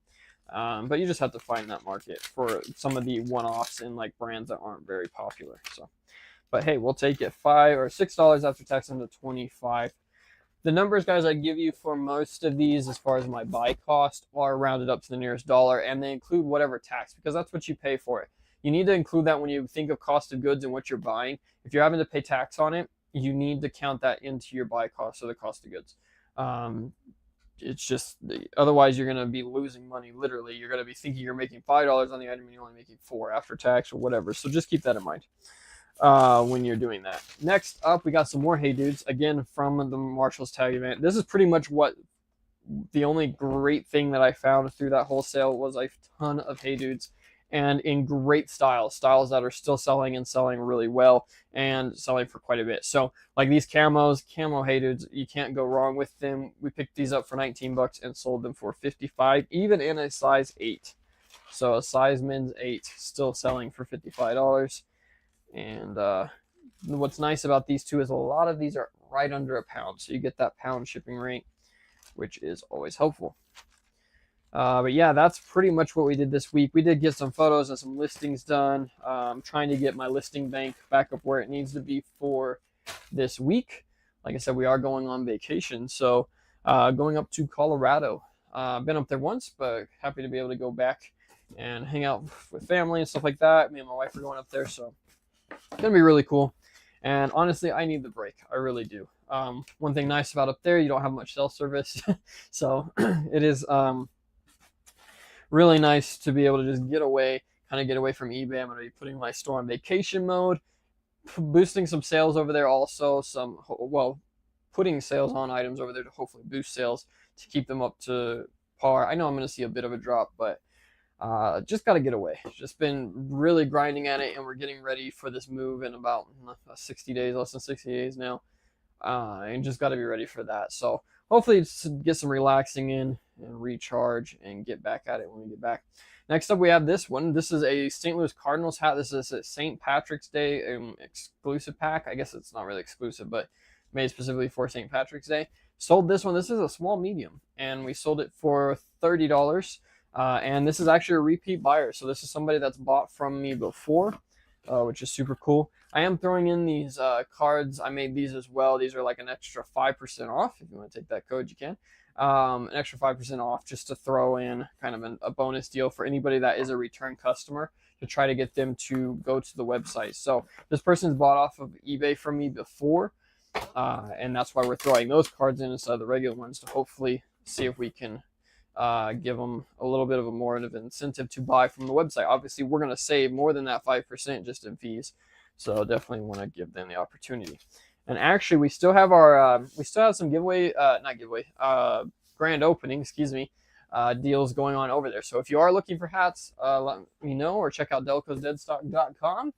But you just have to find that market for some of the one-offs and like brands that aren't very popular. So. But hey, we'll take it. $5 or $6 after tax into 25. The numbers, guys, I give you for most of these as far as my buy cost are rounded up to the nearest dollar, and they include whatever tax, because that's what you pay for it. You need to include that when you think of cost of goods and what you're buying. If you're having to pay tax on it, you need to count that into your buy cost or the cost of goods. It's just, otherwise you're going to be losing money. Literally, you're going to be thinking you're making $5 on the item and you're only making $4 after tax or whatever. So just keep that in mind when you're doing that. Next up, we got some more Hey Dudes, again from the Marshall's tag event. This is pretty much what the only great thing that I found through that whole sale was a ton of Hey Dudes, and in great styles that are still selling and selling really well and selling for quite a bit. So like these camo Hey Dudes, you can't go wrong with them. We picked these up for 19 bucks and sold them for 55, even in a size 8. So a size men's 8 still selling for $55. And what's nice about these two is a lot of these are right under £1, so you get that pound shipping rate, which is always helpful. But yeah, that's pretty much what we did this week. We did get some photos and some listings done. Trying to get my listing bank back up where it needs to be for this week. Like I said, we are going on vacation, so going up to Colorado. Been up there once, but happy to be able to go back and hang out with family and stuff like that. Me and my wife are going up there, so it's gonna be really cool. And honestly, I need the break. I really do. One thing nice about up there, you don't have much cell service, so it is really nice to be able to just get away, kind of get away from eBay. I'm gonna be putting my store on vacation mode, boosting some sales over there also, putting sales on items over there to hopefully boost sales to keep them up to par. I know I'm gonna see a bit of a drop, but just got to get away. Just been really grinding at it, and we're getting ready for this move in about 60 days, less than 60 days now. And just got to be ready for that. So hopefully get some relaxing in and recharge and get back at it when we get back. Next up, we have this one. This is a St. Louis Cardinals hat. This is a St. Patrick's Day exclusive pack. I guess it's not really exclusive, but made specifically for St. Patrick's Day. Sold this one. This is a small medium, and we sold it for $30. And this is actually a repeat buyer. So this is somebody that's bought from me before, which is super cool. I am throwing in these cards. I made these as well. These are like an extra 5% off. If you want to take that code, you can. An extra 5% off just to throw in kind of a bonus deal for anybody that is a return customer to try to get them to go to the website. So this person's bought off of eBay from me before, and that's why we're throwing those cards in instead of the regular ones to hopefully see if we can give them a little bit of a more of an incentive to buy from the website. Obviously, we're going to save more than that 5% just in fees. So definitely want to give them the opportunity. And actually, we still have our some grand opening, deals going on over there. So if you are looking for hats, let me know, or check out delcosdeadstock.com.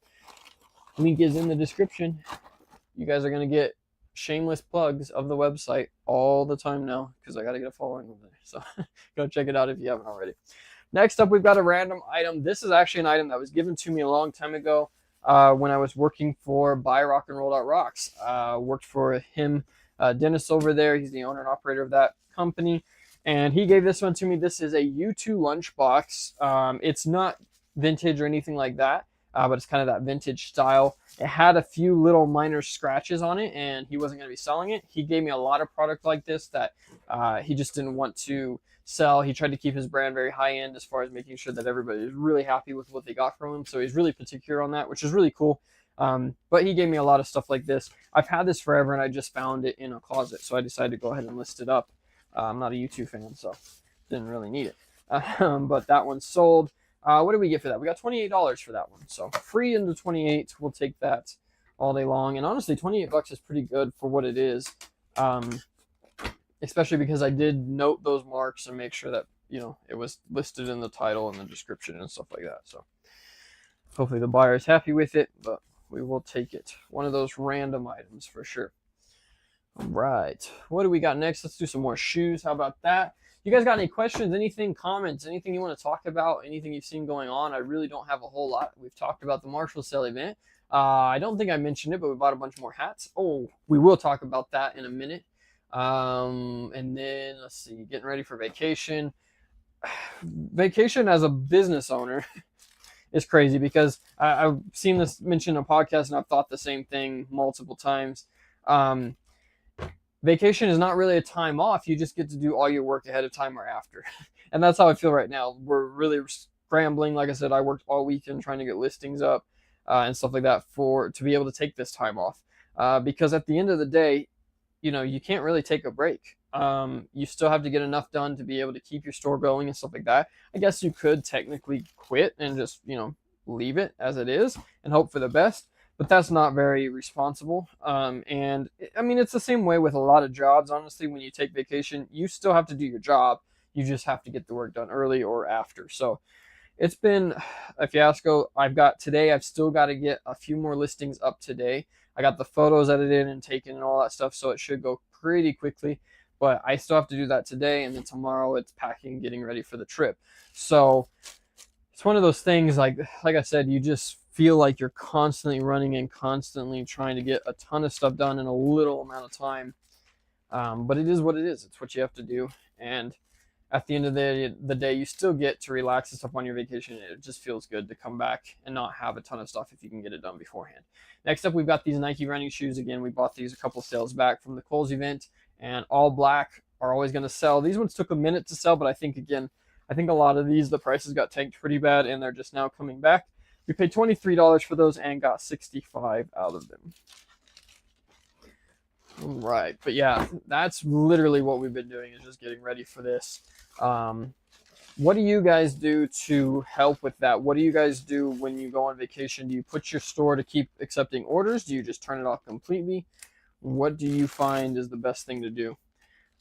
Link is in the description. You guys are going to get shameless plugs of the website all the time now because I got to get a following over there. So go check it out if you haven't already. Next up, we've got a random item. This is actually an item that was given to me a long time ago. When I was working for Buy Rock and Roll Rocks. Worked for him, Dennis over there. He's the owner and operator of that company. And he gave this one to me. This is a U2 lunchbox. It's not vintage or anything like that, but it's kind of that vintage style. It had a few little minor scratches on it, and he wasn't going to be selling it. He gave me a lot of product like this that he just didn't want to sell. He tried to keep his brand very high end as far as making sure that everybody is really happy with what they got from him. So he's really particular on that, which is really cool. But he gave me a lot of stuff like this. I've had this forever, and I just found it in a closet. So I decided to go ahead and list it up. I'm not a U2 fan, so didn't really need it. But that one sold. What did we get for that? We got $28 for that one. So free into 28. We'll take that all day long. And honestly, 28 bucks is pretty good for what it is. Especially because I did note those marks and make sure that, it was listed in the title and the description and stuff like that. So hopefully the buyer is happy with it, but we will take it. One of those random items for sure. All right. What do we got next? Let's do some more shoes. How about that? You guys got any questions, anything, comments, anything you want to talk about, anything you've seen going on? I really don't have a whole lot. We've talked about the Marshall sale event. I don't think I mentioned it, but we bought a bunch more hats. Oh, we will talk about that in a minute. And then let's see, getting ready for vacation. Vacation as a business owner is crazy because I've seen this mentioned in a podcast and I've thought the same thing multiple times. Vacation is not really a time off. You just get to do all your work ahead of time or after. And that's how I feel right now. We're really scrambling. Like I said, I worked all weekend trying to get listings up and stuff like that to be able to take this time off. Because at the end of the day, you can't really take a break. You still have to get enough done to be able to keep your store going and stuff like that. I guess you could technically quit and just, leave it as it is and hope for the best, but that's not very responsible. And I mean, it's the same way with a lot of jobs. Honestly, when you take vacation, you still have to do your job. You just have to get the work done early or after. So it's been a fiasco. I've still got to get a few more listings up today. I got the photos edited and taken and all that stuff, so it should go pretty quickly. But I still have to do that today, and then tomorrow it's packing and getting ready for the trip. So it's one of those things, like I said, you just feel like you're constantly running and constantly trying to get a ton of stuff done in a little amount of time. But it is what it is. It's what you have to do. And at the end of the day, you still get to relax and stuff on your vacation. It just feels good to come back and not have a ton of stuff if you can get it done beforehand. Next up, we've got these Nike running shoes. Again, we bought these a couple sales back from the Kohl's event, and all black are always going to sell. These ones took a minute to sell, but I think a lot of these, the prices got tanked pretty bad, and they're just now coming back. We paid $23 for those and got $65 out of them. Right, but yeah, that's literally what we've been doing, is just getting ready for this. What do you guys do to help with that? What do you guys do when you go on vacation? Do you put your store to keep accepting orders? Do you just turn it off completely? What do you find is the best thing to do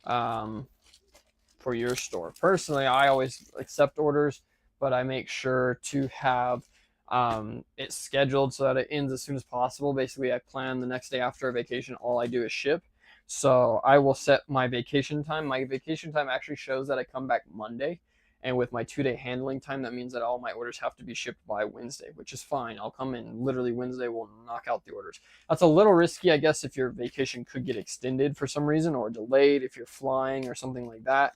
for your store? Personally, I always accept orders, but I make sure to have it scheduled so that it ends as soon as possible. Basically, I plan the next day after a vacation, all I do is ship. So I will set my vacation time. My vacation time actually shows that I come back Monday. And with my 2-day handling time, that means that all my orders have to be shipped by Wednesday, which is fine. I'll come in literally Wednesday, we'll knock out the orders. That's a little risky, I guess, if your vacation could get extended for some reason or delayed if you're flying or something like that.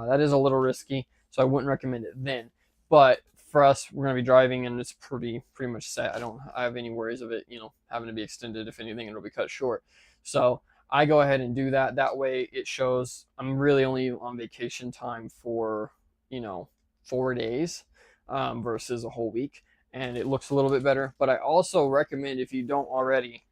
That is a little risky, so I wouldn't recommend it then. But for us, we're going to be driving, and it's pretty much set. I have any worries of it, having to be extended. If anything, it'll be cut short. So I go ahead and do that. That way it shows I'm really only on vacation time for, 4 days versus a whole week. And it looks a little bit better. But I also recommend, if you don't already,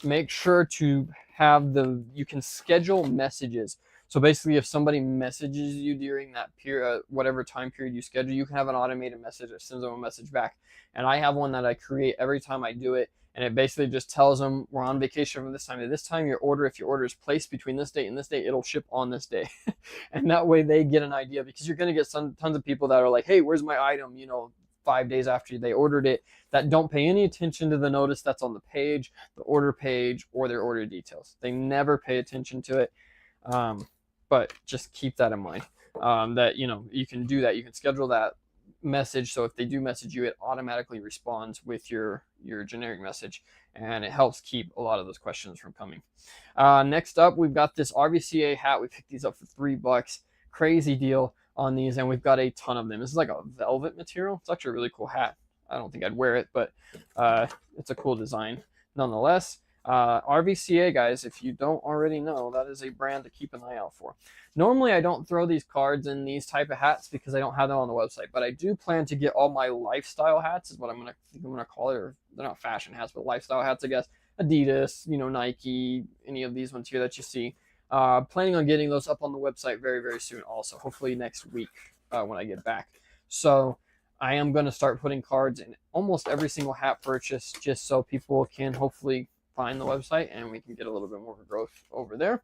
make sure to have you can schedule messages. So basically, if somebody messages you during that period, whatever time period you schedule, you can have an automated message that sends them a message back. And I have one that I create every time I do it. And it basically just tells them we're on vacation from this time to this time. If your order is placed between this date and this date, it'll ship on this day. And that way they get an idea, because you're going to get tons of people that are like, hey, where's my item? 5 days after they ordered it, that don't pay any attention to the notice that's on the page, the order page, or their order details. They never pay attention to it. But just keep that in mind, that, you can do that. You can schedule that message, so if they do message you, it automatically responds with your generic message, and it helps keep a lot of those questions from coming. Next up, we've got this RVCA hat. We picked these up for $3. Crazy deal on these, and we've got a ton of them. This is like a velvet material. It's actually a really cool hat. I don't think I'd wear it, but it's a cool design nonetheless. RVCA, guys, if you don't already know, that is a brand to keep an eye out for. Normally, I don't throw these cards in these type of hats because I don't have them on the website, but I do plan to get all my lifestyle hats, is what I'm gonna call it. Or they're not fashion hats, but lifestyle hats, I guess. Adidas, Nike, any of these ones here that you see. Planning on getting those up on the website very, very soon also, hopefully next week when I get back. So I am going to start putting cards in almost every single hat purchase, just so people can hopefully find the website and we can get a little bit more growth over there.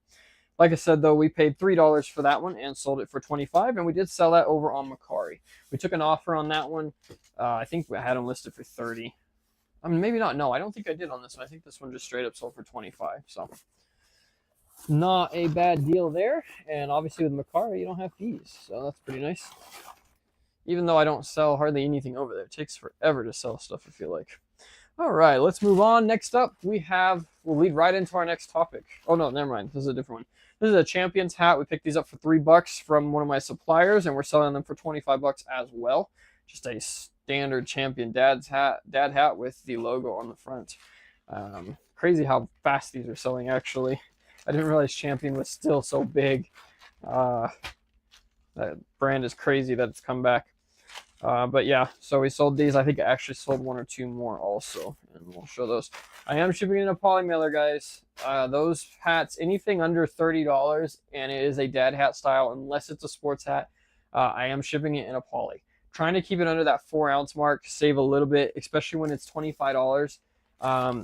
Like I said, though, we paid $3 for that one and sold it for $25, and we did sell that over on Mercari. We took an offer on that one. I think I had them listed for $30. I mean, maybe not. No, I don't think I did on this one. I think this one just straight up sold for $25. So not a bad deal there. And obviously with Mercari, you don't have fees, so that's pretty nice. Even though I don't sell hardly anything over there. It takes forever to sell stuff, I feel like. All right, let's move on. Next up, we'll lead right into our next topic. Oh, no, never mind. This is a different one. This is a Champions hat. We picked these up for $3 from one of my suppliers, and we're selling them for $25 as well. Just a standard Champion dad hat with the logo on the front. Crazy how fast these are selling, actually. I didn't realize Champion was still so big. That brand is crazy that it's come back. But yeah, so we sold these. I think I actually sold 1 or 2 more also, and we'll show those. I am shipping in a poly mailer, guys. Those hats, anything under $30, and it is a dad hat style, unless it's a sports hat, I am shipping it in a poly. Trying to keep it under that 4-ounce mark, save a little bit, especially when it's $25.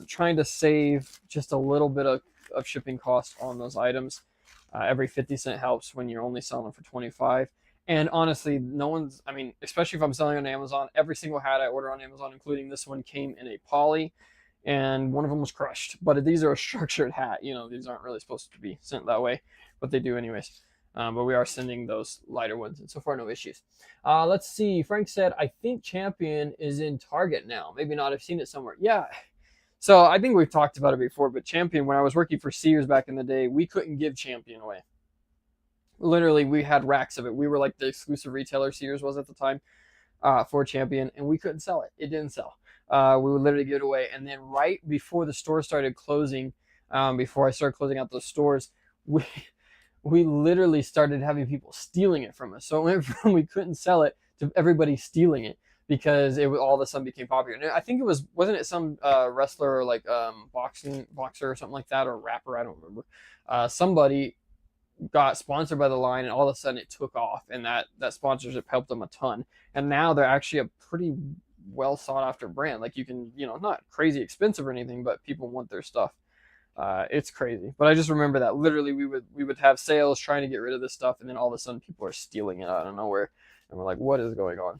Trying to save just a little bit of shipping cost on those items. Every 50 cent helps when you're only selling them for $25. And honestly, especially if I'm selling on Amazon, every single hat I order on Amazon, including this one, came in a poly, and one of them was crushed. But these are a structured hat. These aren't really supposed to be sent that way, but they do anyways. But we are sending those lighter ones, and so far, no issues. Let's see. Frank said, I think Champion is in Target now. Maybe not. I've seen it somewhere. Yeah. So I think we've talked about it before, but Champion, when I was working for Sears back in the day, we couldn't give Champion away. Literally, we had racks of it. We were like the exclusive retailer Sears was at the time for Champion, and we couldn't sell it. It didn't sell. We would literally give it away. And then right before the store started closing, before I started closing out those stores, we literally started having people stealing it from us. So it went from we couldn't sell it to everybody stealing it, because it all of a sudden became popular. And I think wasn't it some wrestler or like boxer or something like that, or rapper? I don't remember. Somebody got sponsored by the line, and all of a sudden it took off, and that sponsorship helped them a ton. And now they're actually a pretty well sought after brand. Like, you can, not crazy expensive or anything, but people want their stuff. It's crazy. But I just remember that literally we would have sales trying to get rid of this stuff, and then all of a sudden people are stealing it out of nowhere. And we're like, what is going on?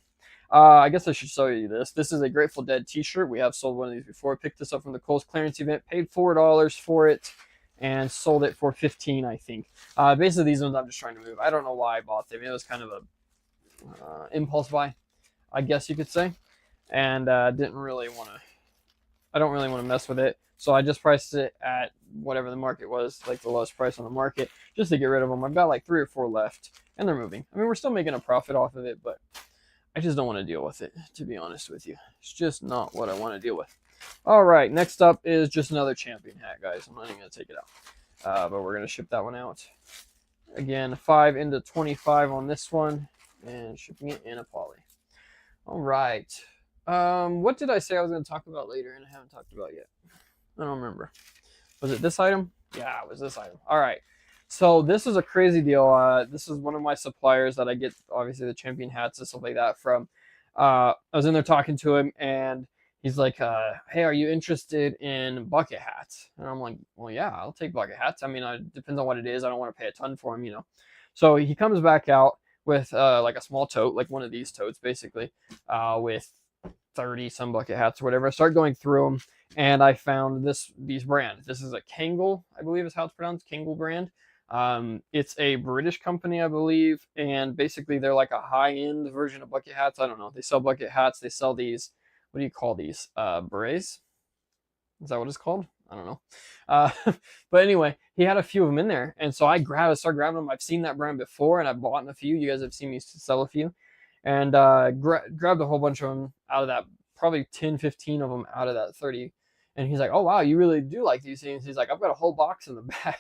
I guess I should show you this. This is a Grateful Dead t-shirt. We have sold one of these before. Picked this up from the Kohl's clearance event, paid $4 for it, and sold it for $15, I think. Basically, these ones I'm just trying to move. I don't know why I bought them. It was kind of a impulse buy, I guess you could say, and didn't really want to. I don't really want to mess with it, so I just priced it at whatever the market was, like the lowest price on the market, just to get rid of them. I've got like 3 or 4 left, and they're moving. I mean, we're still making a profit off of it, but I just don't want to deal with it, to be honest with you. It's just not what I want to deal with. All right, next up is just another champion hat, guys. I'm not even going to take it out, but we're going to ship that one out. Again, 5 into 25 on this one, and shipping it in a poly. All right. What did I say I was going to talk about later and I haven't talked about yet? I don't remember. Was it this item? Yeah, it was this item. All right. So this is a crazy deal. This is one of my suppliers that I get, obviously, the champion hats and stuff like that from. I was in there talking to him, and he's like, hey, are you interested in bucket hats? And I'm like, well, yeah, I'll take bucket hats. I mean, it depends on what it is. I don't want to pay a ton for them, you know. So he comes back out with like a small tote, like one of these totes, basically, with 30 some bucket hats or whatever. I start going through them, and I found these brands. This is a Kangol, I believe is how it's pronounced, Kangol brand. It's a British company, I believe, and basically they're like a high-end version of bucket hats. I don't know. They sell bucket hats. They sell these, what do you call these? Berets? Is that what it's called? I don't know. But anyway, he had a few of them in there, and so I started grabbing them. I've seen that brand before, and I've bought a few. You guys have seen me sell a few, and grabbed a whole bunch of them out of that, probably 10, 15 of them out of that 30. And he's like, oh, wow, you really do like these things. He's like, I've got a whole box in the back.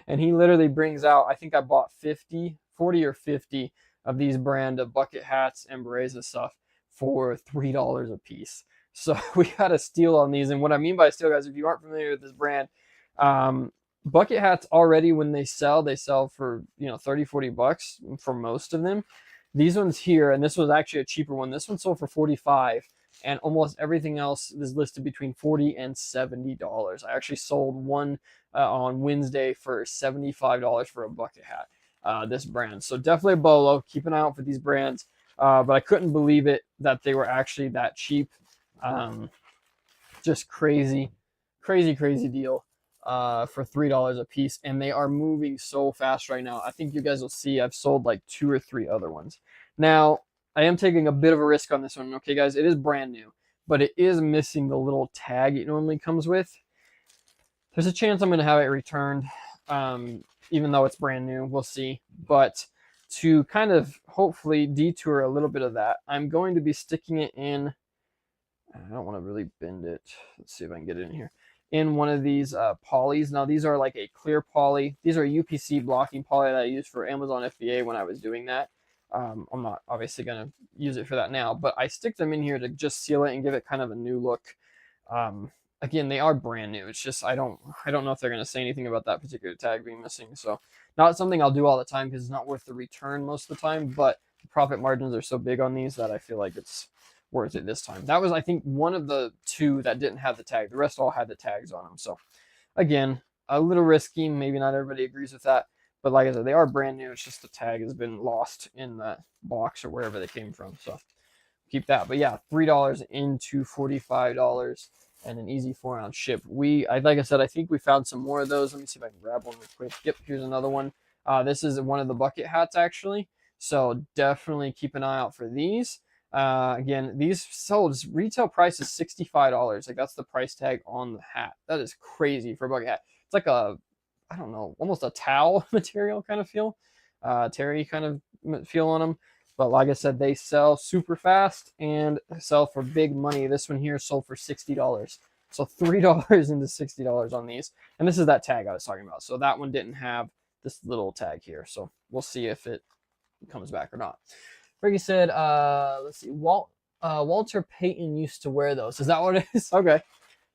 And he literally brings out, I think I bought 40 or 50 of these brand of bucket hats and berets and stuff for $3 a piece. So we got a steal on these. And what I mean by steal, guys, if you aren't familiar with this brand, bucket hats already, when they sell for, 30, 40 bucks for most of them. These ones here, and this was actually a cheaper one. This one sold for 45, and almost everything else is listed between $40 and $70. I actually sold one on Wednesday for $75 for a bucket hat, this brand. So definitely a bolo. Keep an eye out for these brands. But I couldn't believe it that they were actually that cheap. Just crazy deal for $3 a piece. And they are moving so fast right now. I think you guys will see I've sold like 2 or 3 other ones. Now, I am taking a bit of a risk on this one. Okay, guys, it is brand new, but it is missing the little tag it normally comes with. There's a chance I'm going to have it returned, even though it's brand new. We'll see. But to kind of hopefully detour a little bit of that, I'm going to be sticking it in. I don't want to really bend it. Let's see if I can get it in here. In one of these polys. Now, these are like a clear poly. These are UPC blocking poly that I used for Amazon FBA when I was doing that. I'm not obviously going to use it for that now, but I stick them in here to just seal it and give it kind of a new look. Again, they are brand new. It's just I don't know if they're going to say anything about that particular tag being missing. So not something I'll do all the time because it's not worth the return most of the time, but the profit margins are so big on these that I feel like it's worth it this time. That was, I think, one of the 2 that didn't have the tag. The rest all had the tags on them. So again, a little risky. Maybe not everybody agrees with that. But like I said, they are brand new. It's just the tag has been lost in that box or wherever they came from. So keep that. But yeah, $3 into $45 and an easy 4-ounce ship. Like I said, I think we found some more of those. Let me see if I can grab one real quick. Yep, here's another one. This is one of the bucket hats, actually. So definitely keep an eye out for these. Again, these sold, retail price is $65. Like, that's the price tag on the hat. That is crazy for a bucket hat. It's like I don't know, almost a towel material kind of feel, terry kind of feel on them. But like I said, they sell super fast and sell for big money. This one here sold for $60. So $3 into $60 on these. And this is that tag I was talking about. So that one didn't have this little tag here. So we'll see if it comes back or not. Ricky said, let's see, Walter Payton used to wear those. Is that what it is? Okay.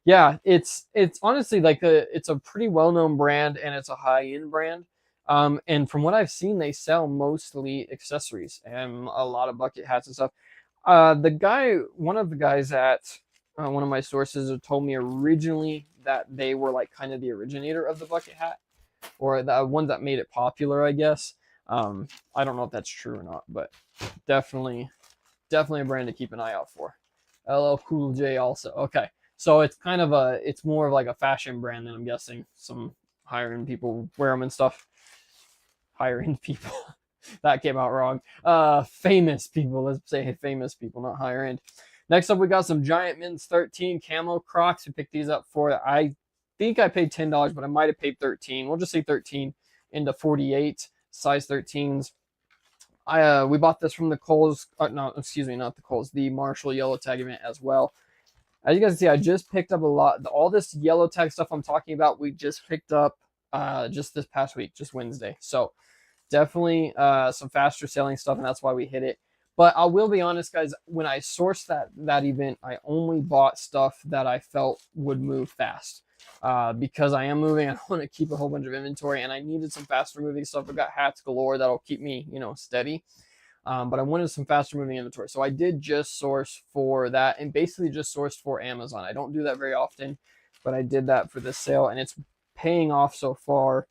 Yeah, it's honestly like it's a pretty well-known brand, and it's a high-end brand. And from what I've seen, they sell mostly accessories and a lot of bucket hats and stuff. One of the guys at one of my sources told me originally that they were like kind of the originator of the bucket hat, or the one that made it popular, I guess. I don't know if that's true or not, but definitely a brand to keep an eye out for. LL Cool J also. Okay. So it's kind of it's more of like a fashion brand than I'm guessing. Some higher end people wear them and stuff. Higher end people. That came out wrong. Famous people. Let's say famous people, not higher end. Next up, we got some Giant Mints 13 camo Crocs. We picked these up for, I think I paid $10, but I might have paid 13. We'll just say 13 into 48 size 13s. We bought this from the Kohl's, no, excuse me, not the Kohl's, the Marshall Yellow Tag event as well. As you guys can see, I just picked up a lot. All this yellow tag stuff I'm talking about, we just picked up just this past week, just Wednesday. So definitely some faster selling stuff, and that's why we hit it. But I will be honest, guys, when I sourced that event, I only bought stuff that I felt would move fast. Because I am moving, I want to keep a whole bunch of inventory, and I needed some faster moving stuff. I've got hats galore that'll keep me, steady. But I wanted some faster moving inventory. So I did just source for that, and basically just sourced for Amazon. I don't do that very often, but I did that for this sale, and it's paying off so far.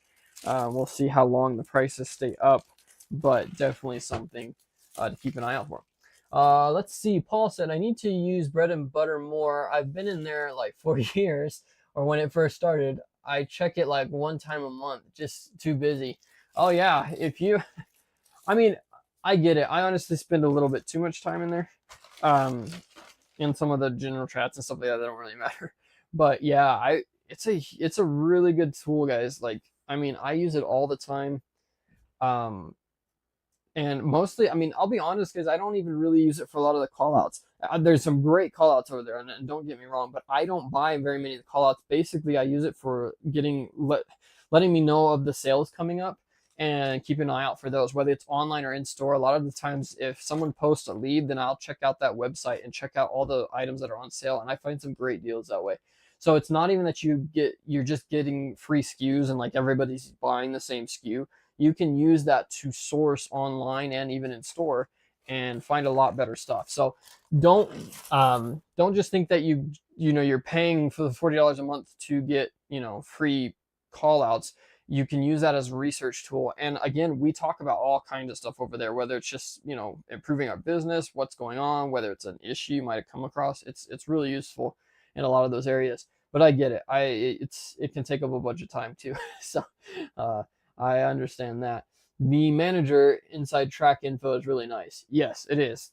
We'll see how long the prices stay up, but definitely something to keep an eye out for. Let's see. Paul said, I need to use bread and butter more. I've been in there like 4 years, or when it first started. I check it like 1 time a month, just too busy. Oh yeah, I mean, I get it. I honestly spend a little bit too much time in there. In some of the general chats and stuff like that don't really matter. But yeah, it's a really good tool, guys. Like, I mean, I use it all the time. And mostly, I mean, I'll be honest, guys, I don't even really use it for a lot of the callouts. There's some great callouts over there, and don't get me wrong, but I don't buy very many of the callouts. Basically, I use it for letting me know of the sales coming up and keep an eye out for those, whether it's online or in store. A lot of the times, if someone posts a lead, then I'll check out that website and check out all the items that are on sale, and I find some great deals that way. So it's not even that you're just getting free SKUs and like everybody's buying the same SKU. You can use that to source online and even in store and find a lot better stuff. So don't just think that you're paying for the $40 a month to get free call outs. You can use that as a research tool. And again, we talk about all kinds of stuff over there, whether it's just improving our business, what's going on, whether it's an issue you might have come across. It's really useful in a lot of those areas. But I get it. It can take up a bunch of time too. So I understand that. The manager inside track info is really nice. Yes, it is.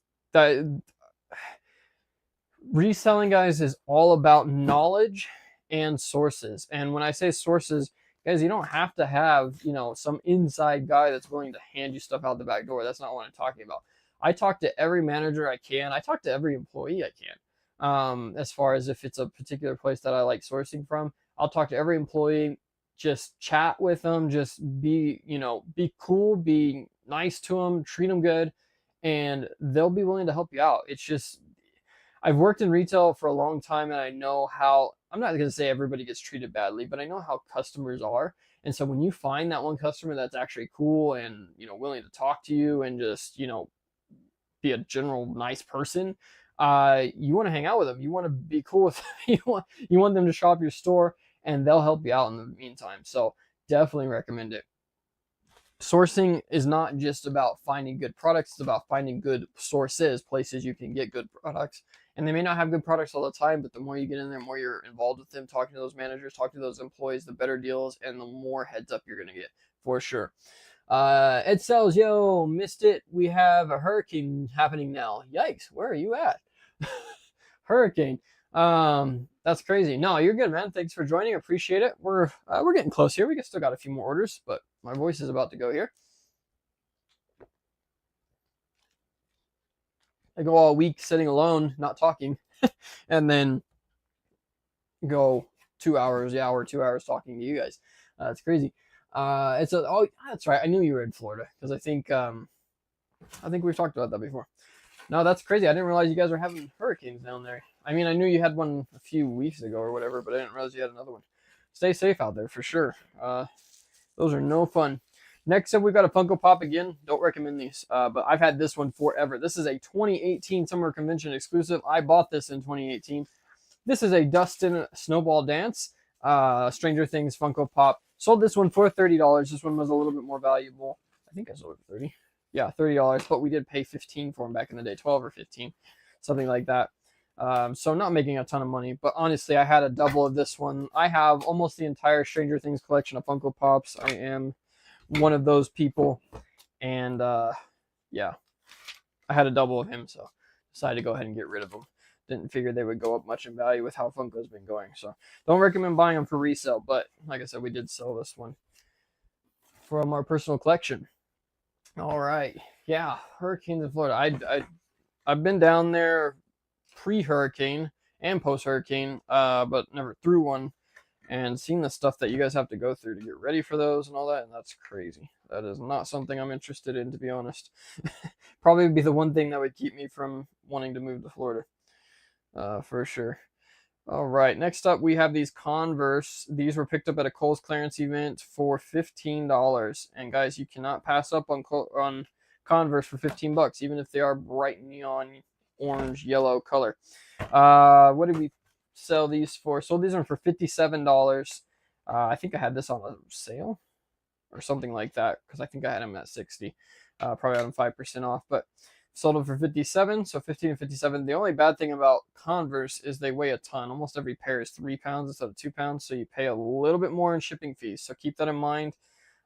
Reselling, guys, is all about knowledge and sources. And when I say sources, guys, you don't have to have some inside guy that's willing to hand you stuff out the back door. That's not what I'm talking about. I talk to every manager I can. I talk to every employee I can. As far as if it's a particular place that I like sourcing from, I'll talk to every employee. Just chat with them, just be cool, be nice to them, treat them good, and they'll be willing to help you out. It's just, I've worked in retail for a long time, and I know how, I'm not going to say everybody gets treated badly, but I know how customers are. And so when you find that one customer that's actually cool and, willing to talk to you and just, be a general nice person, you want to hang out with them. You want to be cool with them. You want them to shop your store, and they'll help you out in the meantime. So definitely recommend it. Sourcing is not just about finding good products. It's about finding good sources, places you can get good products. And they may not have good products all the time, but the more you get in there, the more you're involved with them, talking to those managers, talking to those employees, the better deals and the more heads up you're going to get, for sure. Ed Sells, yo, missed it. We have a hurricane happening now. Yikes, where are you at? Hurricane. That's crazy. No, you're good, man. Thanks for joining. Appreciate it. We're getting close here. We still got a few more orders, but my voice is about to go here. I go all week sitting alone, not talking, and then go 2 hours, 2 hours talking to you guys. It's crazy. Oh, that's right. I knew you were in Florida because I think we've talked about that before. No, that's crazy. I didn't realize you guys were having hurricanes down there. I mean, I knew you had one a few weeks ago or whatever, but I didn't realize you had another one. Stay safe out there for sure. Those are no fun. Next up, we've got a Funko Pop again. Don't recommend these, but I've had this one forever. This is a 2018 Summer Convention exclusive. I bought this in 2018. This is a Dustin Snowball Dance, Stranger Things Funko Pop. Sold this one for $30. This one was a little bit more valuable. I think I sold it for 30. Yeah, $30, but we did pay 15 for them back in the day, 12 or 15, something like that. So not making a ton of money, but honestly, I had a double of this one. I have almost the entire Stranger Things collection of Funko Pops. I am one of those people, and yeah, I had a double of him, so decided to go ahead and get rid of them. Didn't figure they would go up much in value with how Funko's been going, so don't recommend buying them for resale. But like I said, we did sell this one from our personal collection. All right, yeah, hurricanes in Florida. I've been down there pre-hurricane and post-hurricane, but never through one, and seen the stuff that you guys have to go through to get ready for those and all that, and that's crazy. That is not something I'm interested in, to be honest. Probably would be the one thing that would keep me from wanting to move to Florida, for sure. All right, next up we have these Converse. These were picked up at a Kohl's clearance event for $15. And guys, you cannot pass up on Converse for $15, even if they are bright neon orange yellow color. What did we sell these for? Sold these one for $57. I think I had this on a sale or something like that, because I think I had them at 60. Probably had them 5% off, but sold them for 57, so 15 and 57. The only bad thing about Converse is they weigh a ton. Almost every pair is 3 pounds instead of 2 pounds, so you pay a little bit more in shipping fees. So keep that in mind.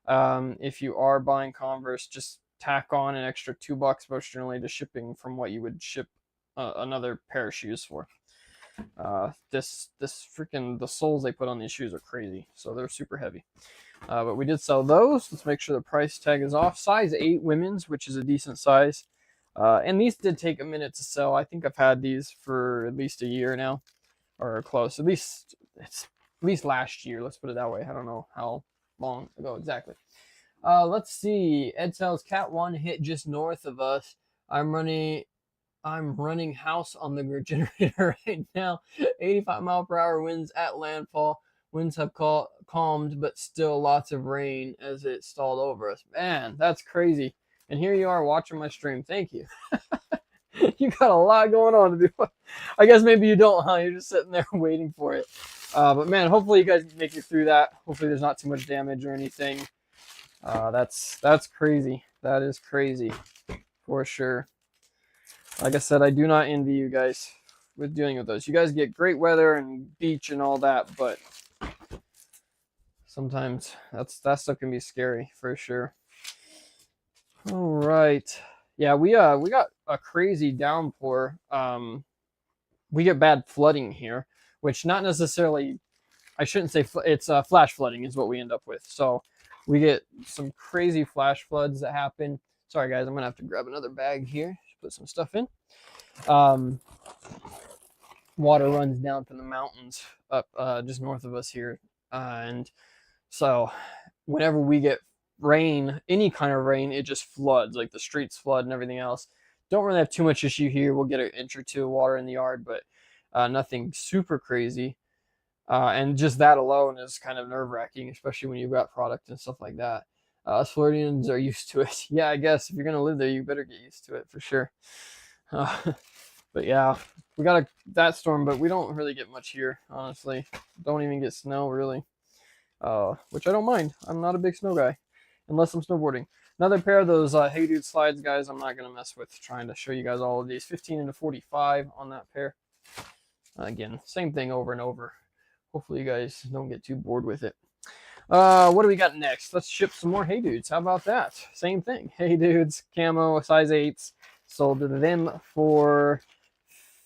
If you are buying Converse, just tack on an extra $2 most generally to shipping from what you would ship another pair of shoes for. This freaking, the soles they put on these shoes are crazy, so they're super heavy. But we did sell those. Let's make sure the price tag is off. Size 8 women's, which is a decent size. And these did take a minute to sell. I think I've had these for at least a year now, or close. It's at least last year. Let's put it that way. I don't know how long ago exactly. Let's see. Ed sells Cat 1 hit just north of us. I'm running house on the generator right now. 85-mile-per-hour winds at landfall. Winds have calmed, but still lots of rain as it stalled over us. Man, that's crazy. And here you are watching my stream. Thank you. You got a lot going on to do. I guess maybe you don't, huh? You're just sitting there waiting for it. But man, hopefully you guys make it through that. Hopefully there's not too much damage or anything. That's crazy. That is crazy for sure. Like I said, I do not envy you guys with dealing with those. You guys get great weather and beach and all that, but sometimes that stuff can be scary for sure. All right. Yeah, we got a crazy downpour. We get bad flooding here, which not necessarily, I shouldn't say it's flash flooding is what we end up with. So we get some crazy flash floods that happen. Sorry guys, I'm gonna have to grab another bag here, put some stuff in. Water runs down from the mountains up just north of us here, and so whenever we get rain, any kind of rain, it just floods, like the streets flood and everything else. Don't really have too much issue here. We'll get an inch or two of water in the yard, but nothing super crazy. And just that alone is kind of nerve-wracking, especially when you've got product and stuff like that. Us Floridians are used to it. Yeah, I guess if you're gonna live there, you better get used to it for sure. But yeah, we got that storm, but we don't really get much here, honestly. Don't even get snow really, which I don't mind. I'm not a big snow guy, unless I'm snowboarding. Another pair of those Hey Dude slides, guys. I'm not gonna mess with trying to show you guys all of these. 15 into 45 on that pair. Again, same thing over and over. Hopefully you guys don't get too bored with it. What do we got next? Let's ship some more Hey Dudes. How about that? Same thing. Hey Dudes, camo, size 8s. Sold them for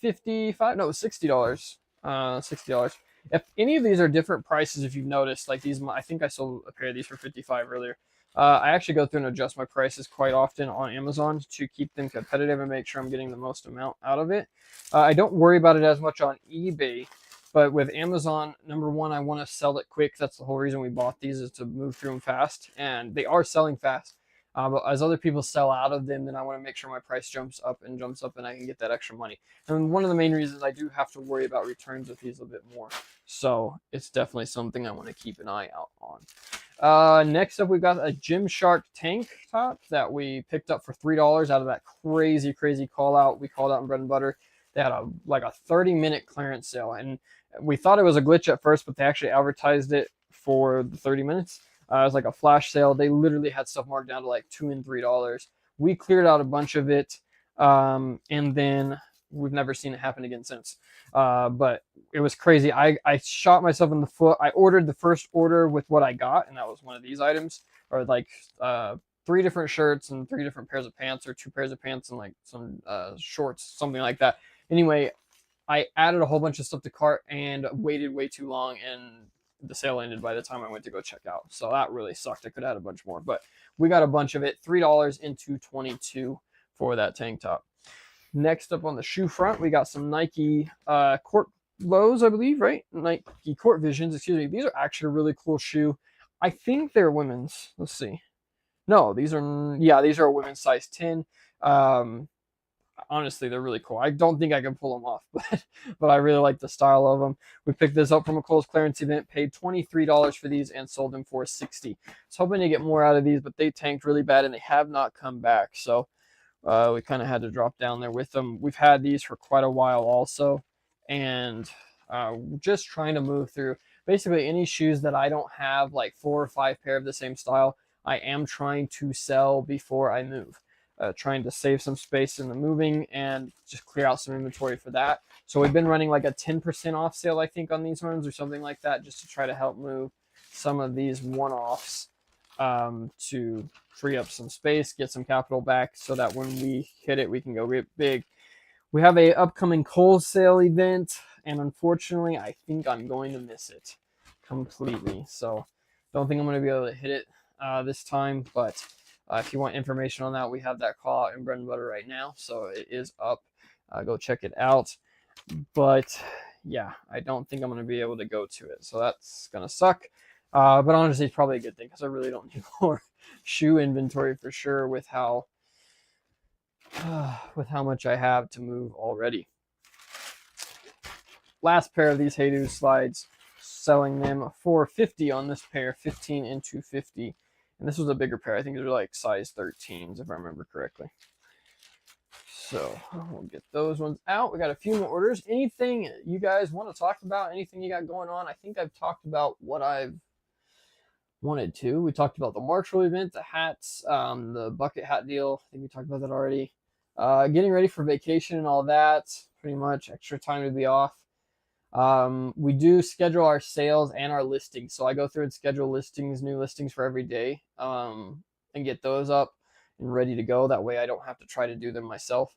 $60. $60. If any of these are different prices, if you've noticed, like these, I think I sold a pair of these for $55 earlier. I actually go through and adjust my prices quite often on Amazon to keep them competitive and make sure I'm getting the most amount out of it. I don't worry about it as much on eBay, but with Amazon, number one, I want to sell it quick. That's the whole reason we bought these, is to move through them fast, and they are selling fast. But as other people sell out of them, then I want to make sure my price jumps up and I can get that extra money. And one of the main reasons I do have to worry about returns with these a bit more. So it's definitely something I want to keep an eye out on. Next up, we've got a Gymshark tank top that we picked up for $3 out of that crazy call out we called out in Bread and Butter. They had like a 30-minute clearance sale, and we thought it was a glitch at first, but they actually advertised it for the 30 minutes. It was like a flash sale. They literally had stuff marked down to like $2 and $3. We cleared out a bunch of it, and then we've never seen it happen again since. But it was crazy. I shot myself in the foot. I ordered the first order with what I got, and that was one of these items, or like 3 different shirts and 3 different pairs of pants, or 2 pairs of pants and like some shorts, something like that. Anyway, I added a whole bunch of stuff to cart and waited way too long, and the sale ended by the time I went to go check out. So that really sucked. I could have had a bunch more, but we got a bunch of it. $3 into 22 for that tank top. Next up on the shoe front, we got some Nike Court Lows, I believe, right? Nike Court Visions, excuse me. These are actually a really cool shoe. I think they're women's. Let's see. No, these are, yeah, these are a women's size 10. Honestly, they're really cool. I don't think I can pull them off, but I really like the style of them. We picked this up from a Kohl's clearance event, paid $23 for these, and sold them for $60. I was hoping to get more out of these, but they tanked really bad, and they have not come back. So we kind of had to drop down there with them. We've had these for quite a while also, and just trying to move through basically any shoes that I don't have, like 4 or 5 pair of the same style. I am trying to sell before I move. Trying to save some space in the moving and just clear out some inventory for that. So we've been running like a 10% off sale, I think, on these ones or something like that, just to try to help move some of these one-offs to free up some space, get some capital back, so that when we hit it, we can go big. We have a upcoming Kohl's sale event, and unfortunately, I think I'm going to miss it completely. So don't think I'm going to be able to hit it this time, but if you want information on that, we have that call out in Bread and Butter right now, so it is up. Go check it out. But yeah, I don't think I'm going to be able to go to it, so that's going to suck. But honestly, it's probably a good thing, because I really don't need more shoe inventory for sure with how much I have to move already. Last pair of these Hey slides, selling them for $50 on this pair, 15 into 50. And this was a bigger pair. I think these are like size 13s, if I remember correctly. So we'll get those ones out. We got a few more orders. Anything you guys want to talk about? Anything you got going on? I think I've talked about what I've wanted to. We talked about the Marshall event, the hats, the bucket hat deal. I think we talked about that already. Getting ready for vacation and all that. Pretty much extra time to be off. We do schedule our sales and our listings. So I go through and schedule listings, new listings for every day, and get those up and ready to go. That way I don't have to try to do them myself.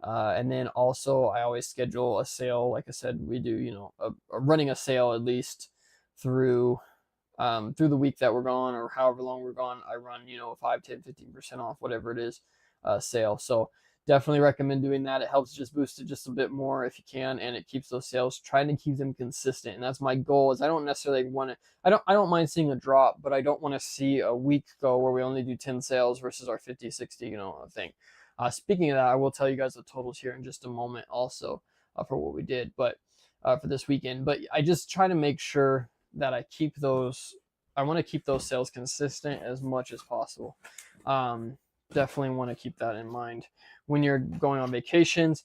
And then also I always schedule a sale. Like I said, we do, running a sale at least through the week that we're gone, or however long we're gone. I run, 5, 10, 15% off, whatever it is, sale. So definitely recommend doing that. It helps just boost it just a bit more if you can, and it keeps those sales, trying to keep them consistent. And that's my goal. Is I don't necessarily want to, I don't mind seeing a drop, but I don't want to see a week go where we only do 10 sales versus our 50, 60, thing. Speaking of that, I will tell you guys the totals here in just a moment also for what we did, but for this weekend. But I just try to make sure that I keep those, I want to keep those sales consistent as much as possible. Definitely want to keep that in mind when you're going on vacations.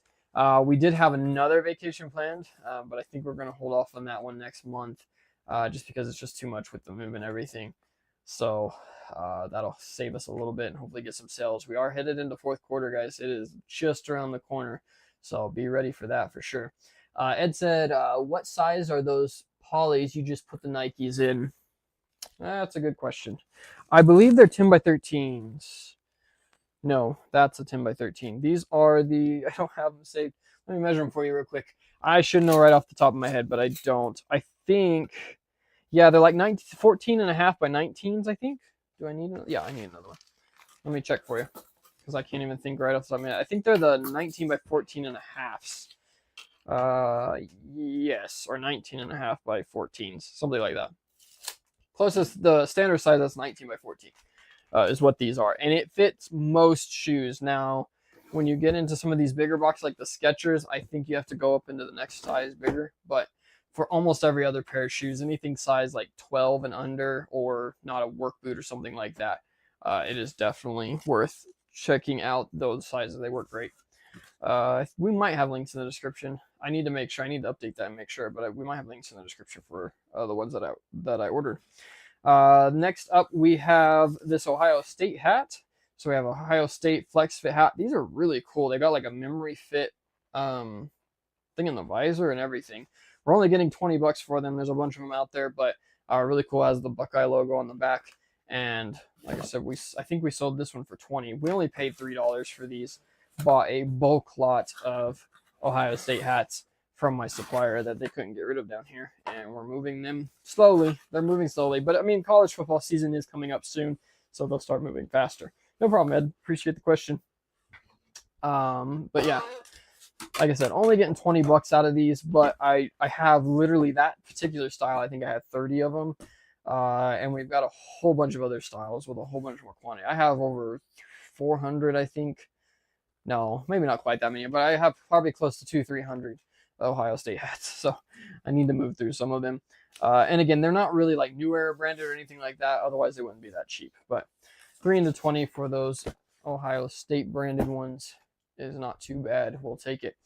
We did have another vacation planned, but I think we're going to hold off on that one next month, just because it's just too much with the move and everything. So that'll save us a little bit and hopefully get some sales. We are headed into fourth quarter, guys. It is just around the corner, so be ready for that for sure. Ed said, what size are those polys you just put the Nikes in? That's a good question. I believe they're 10 by 13s. No, that's a 10 by 13. These are the, I don't have them saved. Let me measure them for you real quick. I should know right off the top of my head, but I don't. I think, yeah, they're like 14 and a half by 19s, I think. Do I need another? Yeah, I need another one. Let me check for you, because I can't even think right off the top of my head. I think they're the 19 by 14 and a halves. Yes, or 19 and a half by 14s, something like that. Closest, the standard size, that's 19 by 14. Is what these are, and it fits most shoes. Now when you get into some of these bigger boxes like the Skechers, I think you have to go up into the next size bigger, but for almost every other pair of shoes, anything size like 12 and under, or not a work boot or something like that, it is definitely worth checking out those sizes. They work great. We might have links in the description. I need to update that and make sure, but we might have links in the description for the ones that I ordered. Next up, we have this Ohio State hat. So we have Ohio State Flex Fit hat. These are really cool. They got like a memory fit thing in the visor and everything. We're only getting 20 bucks for them. There's a bunch of them out there, but really cool. Has the Buckeye logo on the back. And like I said, I think we sold this one for 20. We only paid $3 for these. Bought a bulk lot of Ohio State hats from my supplier that they couldn't get rid of down here, and we're moving them slowly. They're moving slowly, but I mean, college football season is coming up soon, so they'll start moving faster. No problem, Ed. Appreciate the question. But yeah, like I said, only getting 20 bucks out of these, but I have literally that particular style. I think I had 30 of them, and we've got a whole bunch of other styles with a whole bunch more quantity. I have over 400, I think. No, maybe not quite that many, but I have probably close to 300 Ohio State hats, so I need to move through some of them. And again, they're not really like New Era branded or anything like that, otherwise they wouldn't be that cheap. But 3 into 20 for those Ohio State branded ones is not too bad. We'll take it.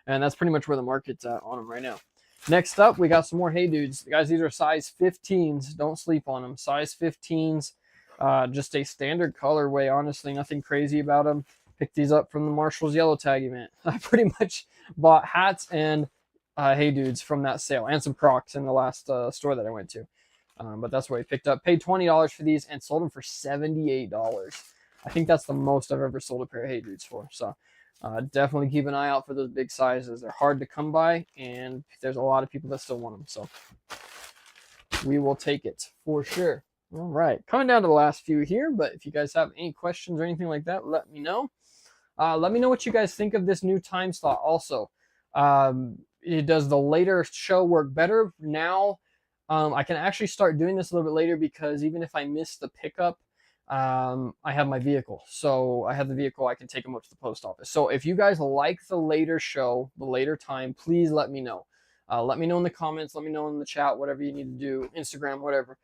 And that's pretty much where the market's at on them right now. Next up, we got some more Hey Dudes. Guys, these are size 15s. Don't sleep on them. Size 15s. Just a standard colorway, honestly. Nothing crazy about them. Picked these up from the Marshall's Yellow Tag event. I pretty much bought hats and Hey Dudes from that sale, and some Crocs in the last store that I went to. But that's what I picked up. Paid $20 for these and sold them for $78. I think that's the most I've ever sold a pair of Hey Dudes for. So definitely keep an eye out for those big sizes. They're hard to come by, and there's a lot of people that still want them. So we will take it for sure. All right, coming down to the last few here, but if you guys have any questions or anything like that, let me know. Let me know what you guys think of this new time slot also. Does the later show work better now? I can actually start doing this a little bit later because even if I miss the pickup, I have my vehicle. So I have the vehicle, I can take them up to the post office. So if you guys like the later show, the later time, please let me know. Let me know in the comments, let me know in the chat, whatever you need to do, Instagram, whatever.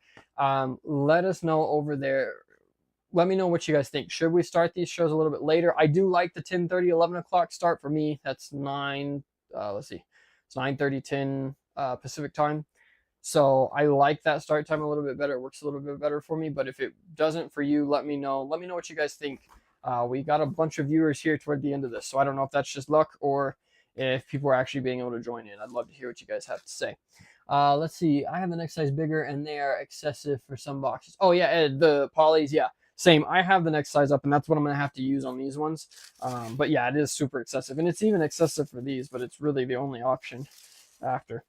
Let us know over there. Let me know what you guys think. Should we start these shows a little bit later? I do like the 10:30, 11 o'clock start for me. That's 9, let's see. It's 9:30, 10 Pacific time. So I like that start time a little bit better. It works a little bit better for me. But if it doesn't for you, let me know. Let me know what you guys think. We got a bunch of viewers here toward the end of this. So I don't know if that's just luck or if people are actually being able to join in. I'd love to hear what you guys have to say. Let's see. I have the next size bigger, and they are excessive for some boxes. Oh, yeah, Ed, the polys, yeah. Same. I have the next size up, and that's what I'm going to have to use on these ones. But yeah, it is super excessive. And it's even excessive for these, but it's really the only option after.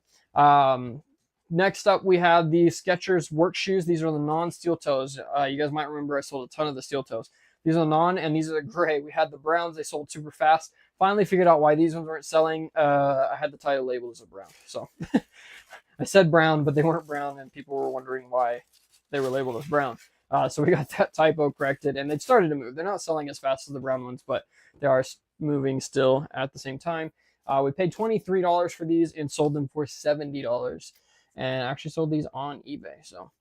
Next up, we have the Skechers work shoes. These are the non-steel toes. You guys might remember I sold a ton of the steel toes. These are the non, and these are the gray. We had the browns. They sold super fast. Finally figured out why these ones weren't selling. I had the title labeled as a brown. So I said brown, but they weren't brown, and people were wondering why they were labeled as brown. So we got that typo corrected, and they started to move. They're not selling as fast as the brown ones, but they are moving still at the same time. We paid $23 for these and sold them for $70, and actually sold these on eBay. So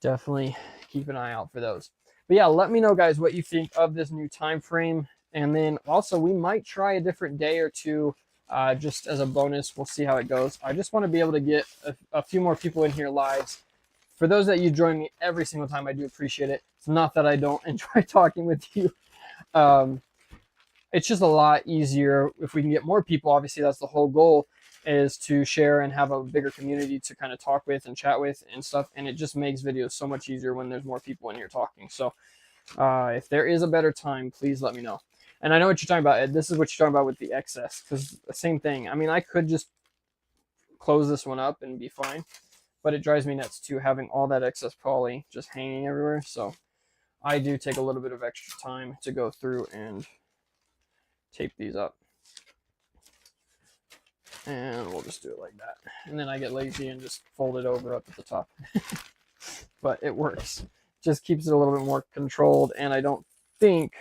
definitely keep an eye out for those. But yeah, let me know, guys, what you think of this new time frame. And then also, we might try a different day or two just as a bonus. We'll see how it goes. I just want to be able to get a few more people in here live. For those that you join me every single time, I do appreciate it. It's not that I don't enjoy talking with you. It's just a lot easier if we can get more people. Obviously, that's the whole goal, is to share and have a bigger community to kind of talk with and chat with and stuff. And it just makes videos so much easier when there's more people in here talking. So if there is a better time, please let me know. And I know what you're talking about, Ed. This is what you're talking about with the excess, because the same thing. I mean, I could just close this one up and be fine, but it drives me nuts too, having all that excess poly just hanging everywhere. So I do take a little bit of extra time to go through and tape these up. And we'll just do it like that. And then I get lazy and just fold it over up at the top. But it works. Just keeps it a little bit more controlled, and I don't think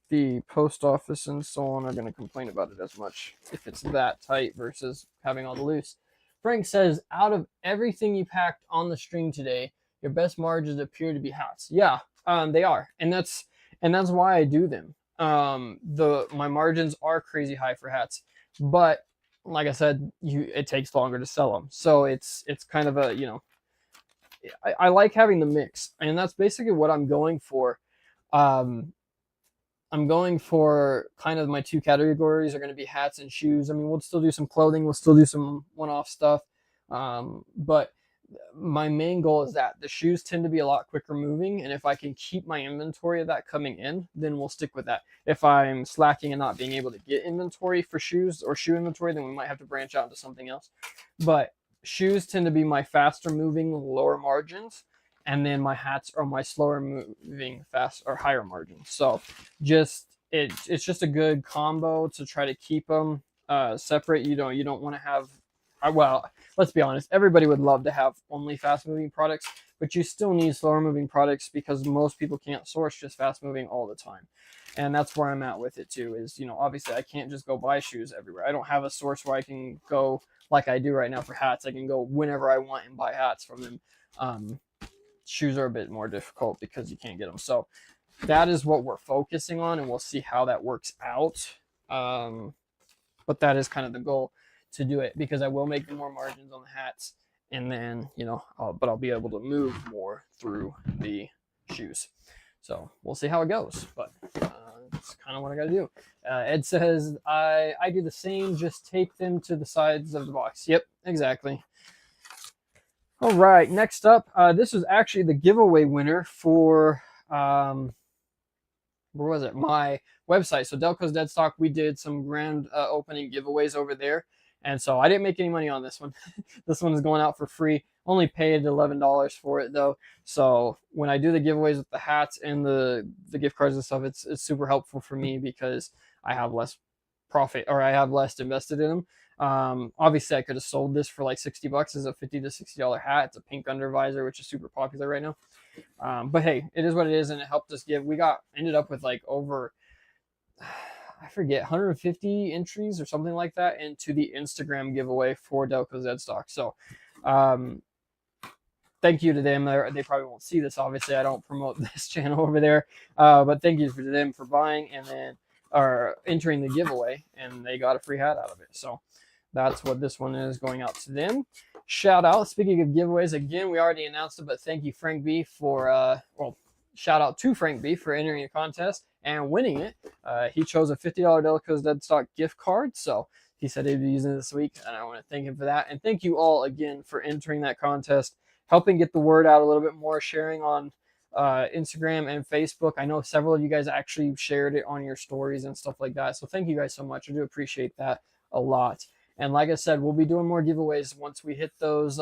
the post office and so on are going to complain about it as much if it's that tight versus having all the loose. Frank says, out of everything you packed on the string today, your best margins appear to be hats. Yeah, they are. And that's why I do them. My margins are crazy high for hats, but like I said, it takes longer to sell them. So it's kind of a, I like having the mix, and that's basically what I'm going for. Um, I'm going for kind of my two categories are going to be hats and shoes. I mean, we'll still do some clothing, we'll still do some one-off stuff, but my main goal is that the shoes tend to be a lot quicker moving, and if I can keep my inventory of that coming in, then we'll stick with that. If I'm slacking and not being able to get inventory for shoes or shoe inventory, then we might have to branch out into something else. But shoes tend to be my faster moving, lower margins, and then my hats are my slower moving, fast or higher margins. So it's just a good combo to try to keep them separate. You don't want to have, well, let's be honest, everybody would love to have only fast moving products, but you still need slower moving products because most people can't source just fast moving all the time. And that's where I'm at with it too, is, obviously I can't just go buy shoes everywhere. I don't have a source where I can go like I do right now for hats. I can go whenever I want and buy hats from them. Shoes are a bit more difficult because you can't get them. So that is what we're focusing on, and we'll see how that works out. But that is kind of the goal, to do it, because I will make more margins on the hats, and then but I'll be able to move more through the shoes. So we'll see how it goes, but it's kind of what I got to do. Ed says I do the same, just tape them to the sides of the box. Yep, exactly. All right, next up, this was actually the giveaway winner for where was it? My website. So Delco's Dead Stock, we did some grand opening giveaways over there. And so I didn't make any money on this one. This one is going out for free. Only paid $11 for it though. So when I do the giveaways with the hats and the gift cards and stuff, it's super helpful for me because I have less profit, or I have less invested in them. Obviously I could have sold this for like $60 as a $50 to $60 hat. It's a pink undervisor, which is super popular right now. But hey, it is what it is, and it helped us give. We ended up with like over, I forget, 150 entries or something like that into the Instagram giveaway for Delco's Dead Stock. So thank you to them. They probably won't see this, obviously. I don't promote this channel over there, but thank you to them for buying and then entering the giveaway, and they got a free hat out of it. So that's what this one is, going out to them. Shout out, speaking of giveaways, again, we already announced it, but thank you, Frank B, for, shout out to Frank B for entering a contest and winning it. He chose a $50 Delco's Dead Stock gift card, so he said he'd be using it this week, and I want to thank him for that. And thank you all again for entering that contest, helping get the word out a little bit more, sharing on Instagram and Facebook. I know several of you guys actually shared it on your stories and stuff like that, so thank you guys so much. I do appreciate that a lot. And like I said, we'll be doing more giveaways once we hit those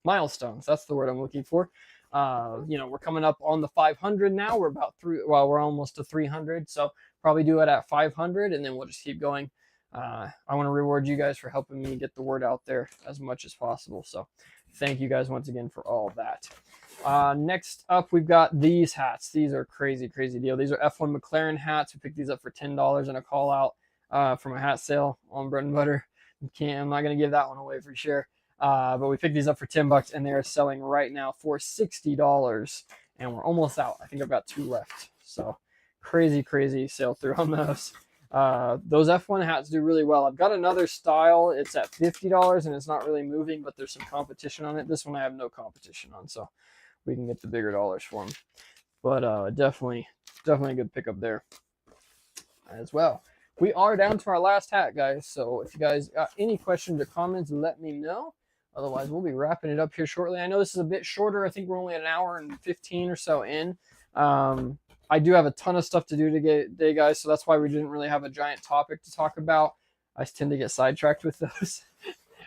milestones. That's the word I'm looking for. We're coming up on the 500 now. We're we're almost to 300, so probably do it at 500, and then we'll just keep going. I want to reward you guys for helping me get the word out there as much as possible. So thank you guys once again for all that. Next up, we've got these hats. These are crazy deal. These are F1 McLaren hats. We picked these up for $10 in a call out from a hat sale on Bread and Butter. I'm not going to give that one away for sure. But we picked these up for $10, and they're selling right now for $60, and we're almost out. I think I've got 2 left. So crazy sale through on those. Those F1 hats do really well. I've got another style. It's at $50, and it's not really moving, but there's some competition on it. This one I have no competition on, so we can get the bigger dollars for them. But definitely a good pickup there as well. We are down to our last hat, guys. So if you guys got any questions or comments, let me know. Otherwise, we'll be wrapping it up here shortly. I know this is a bit shorter. I think we're only an hour and 15 or so in. I do have a ton of stuff to do today, guys, so that's why we didn't really have a giant topic to talk about. I tend to get sidetracked with those.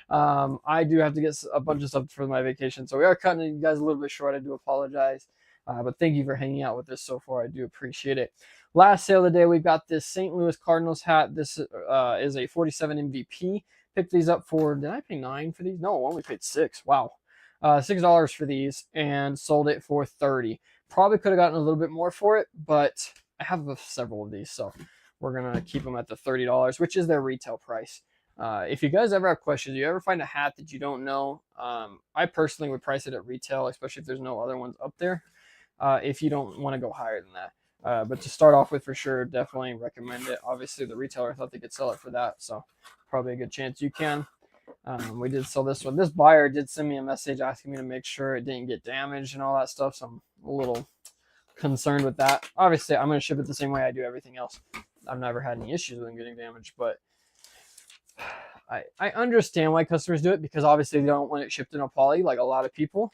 I do have to get a bunch of stuff for my vacation, so we are cutting you guys a little bit short. I do apologize. But thank you for hanging out with us so far. I do appreciate it. Last sale of the day, we've got this St. Louis Cardinals hat. This is a 47 MVP. Picked these up for, did I pay $9 for these? No, I only paid $6. Wow. $6 for these, and sold it for $30. Probably could have gotten a little bit more for it, but I have several of these, so we're going to keep them at the $30, which is their retail price. If you guys ever have questions, you ever find a hat that you don't know, I personally would price it at retail, especially if there's no other ones up there, if you don't want to go higher than that. But to start off with, for sure, definitely recommend it. Obviously, the retailer thought they could sell it for that, so probably a good chance you can. We did sell this one. This buyer did send me a message asking me to make sure it didn't get damaged and all that stuff, so I'm a little concerned with that. Obviously, I'm going to ship it the same way I do everything else. I've never had any issues with them getting damaged, but I understand why customers do it, because obviously they don't want it shipped in a poly like a lot of people.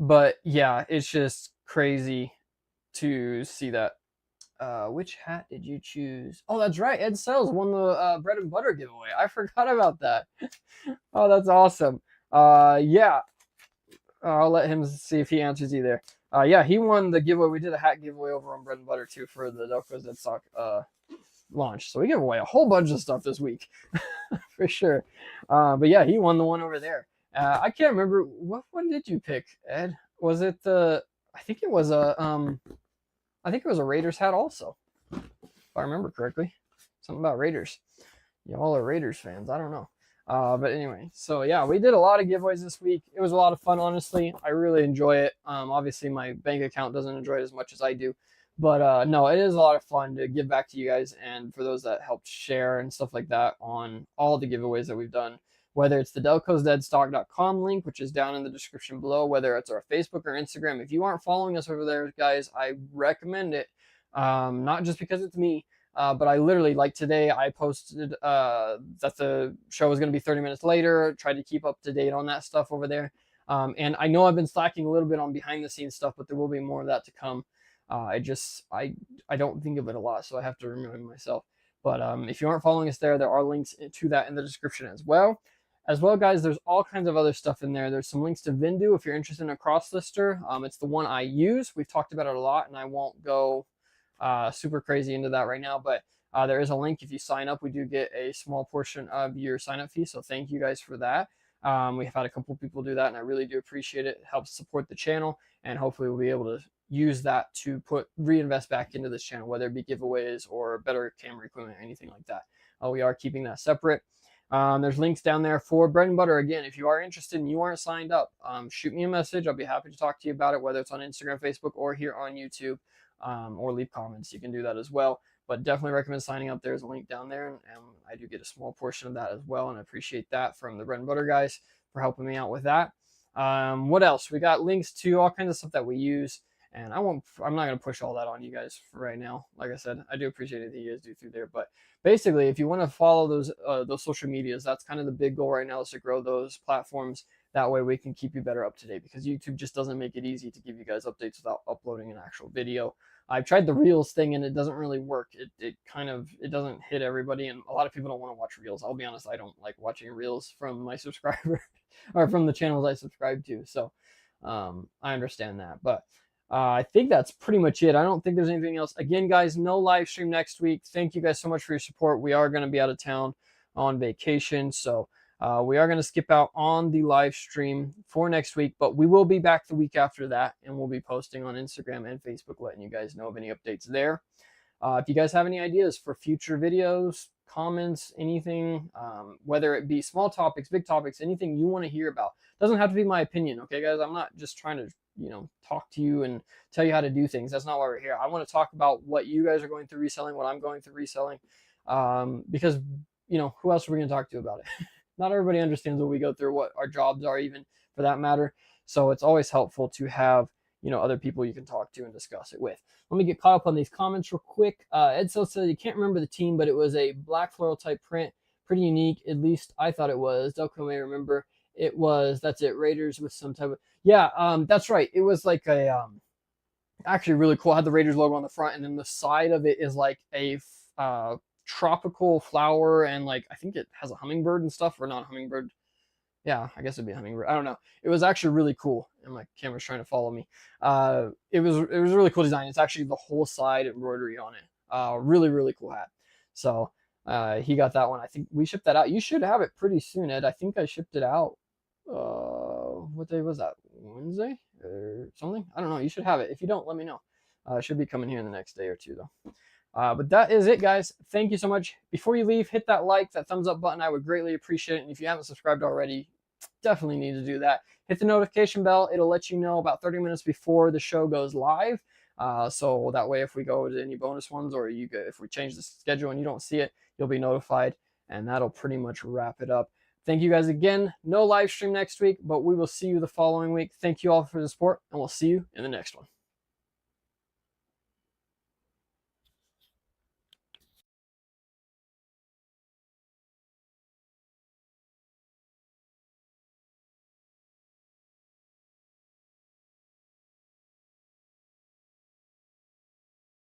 But yeah, it's just crazy to see that. Which hat did you choose? Oh, that's right. Ed Sells won the bread and butter giveaway. I forgot about that. Oh, that's awesome. Yeah, I'll let him see if he answers you there. Yeah, he won the giveaway. We did a hat giveaway over on bread and butter too for the Delco's Dead Stock launch. So we give away a whole bunch of stuff this week for sure. But yeah, he won the one over there. I can't remember what one did you pick, Ed? Was it the? I think it was a Raiders hat also, if I remember correctly. Something about Raiders. Y'all are Raiders fans. I don't know. But anyway, so yeah, we did a lot of giveaways this week. It was a lot of fun, honestly. I really enjoy it. Obviously, my bank account doesn't enjoy it as much as I do. But no, it is a lot of fun to give back to you guys, and for those that helped share and stuff like that on all the giveaways that we've done, whether it's the delcosdeadstock.com link, which is down in the description below, whether it's our Facebook or Instagram. If you aren't following us over there, guys, I recommend it. Not just because it's me, but I literally, like today, I posted that the show was going to be 30 minutes later, tried to keep up to date on that stuff over there. And I know I've been slacking a little bit on behind the scenes stuff, but there will be more of that to come. I don't think of it a lot, so I have to remind myself. But if you aren't following us there are links to that in the description as well. As well, guys, there's all kinds of other stuff in there. There's some links to Vendoo if you're interested in a Crosslister. It's the one I use. We've talked about it a lot, and I won't go super crazy into that right now. But there is a link. If you sign up, we do get a small portion of your sign-up fee. So thank you guys for that. We've had a couple people do that, and I really do appreciate it. It helps support the channel, and hopefully we'll be able to use that to reinvest back into this channel, whether it be giveaways or better camera equipment or anything like that. We are keeping that separate. There's links down there for bread and butter. Again, if you are interested and you aren't signed up, shoot me a message. I'll be happy to talk to you about it, whether it's on Instagram, Facebook, or here on YouTube, or leave comments. You can do that as well. But definitely recommend signing up. There's a link down there, and I do get a small portion of that as well, and I appreciate that from the bread and butter guys for helping me out with that. What else? We got links to all kinds of stuff that we use. And I'm not going to push all that on you guys for right now. Like I said, I do appreciate it that you guys do through there. But basically, if you want to follow those social medias, that's kind of the big goal right now, is to grow those platforms. That way we can keep you better up to date, because YouTube just doesn't make it easy to give you guys updates without uploading an actual video. I've tried the Reels thing, and it doesn't really work. It doesn't hit everybody, and a lot of people don't want to watch Reels. I'll be honest, I don't like watching Reels from my subscriber or from the channels I subscribe to. So I understand that. But I think that's pretty much it. I don't think there's anything else. Again, guys, no live stream next week. Thank you guys so much for your support. We are going to be out of town on vacation, so we are going to skip out on the live stream for next week, but we will be back the week after that, and we'll be posting on Instagram and Facebook, letting you guys know of any updates there. If you guys have any ideas for future videos, comments, anything, whether it be small topics, big topics, anything you want to hear about, doesn't have to be my opinion, okay, guys? I'm not just trying to talk to you and tell you how to do things. That's not why we're here. I want to talk about what you guys are going through reselling, what I'm going through reselling, because who else are we going to talk to about it? Not everybody understands what we go through, what our jobs are, even for that matter. So it's always helpful to have other people you can talk to and discuss it with. Let me get caught up on these comments real quick. Ed says you can't remember the team, but it was a black floral type print, pretty unique. At least I thought it was. Delco may remember. It was, that's it, Raiders with some type of, that's right. It was like a, actually really cool. It had the Raiders logo on the front, and then the side of it is like a tropical flower, and like, I think it has a hummingbird and stuff, or not a hummingbird. Yeah, I guess it'd be a hummingbird. I don't know. It was actually really cool, and my camera's trying to follow me. It was a really cool design. It's actually the whole side embroidery on it. Really, really cool hat. So he got that one. I think we shipped that out. You should have it pretty soon, Ed. I think I shipped it out. What day was that? Wednesday or something? I don't know. You should have it. If you don't, let me know. It should be coming here in the next day or two, though. But that is it, guys. Thank you so much. Before you leave, hit that like, that thumbs up button. I would greatly appreciate it. And if you haven't subscribed already, definitely need to do that. Hit the notification bell. It'll let you know about 30 minutes before the show goes live. So that way, if we go to any bonus ones, or if we change the schedule and you don't see it, you'll be notified. and that'll pretty much wrap it up. Thank you guys again. No live stream next week, but we will see you the following week. Thank you all for the support, and we'll see you in the next one.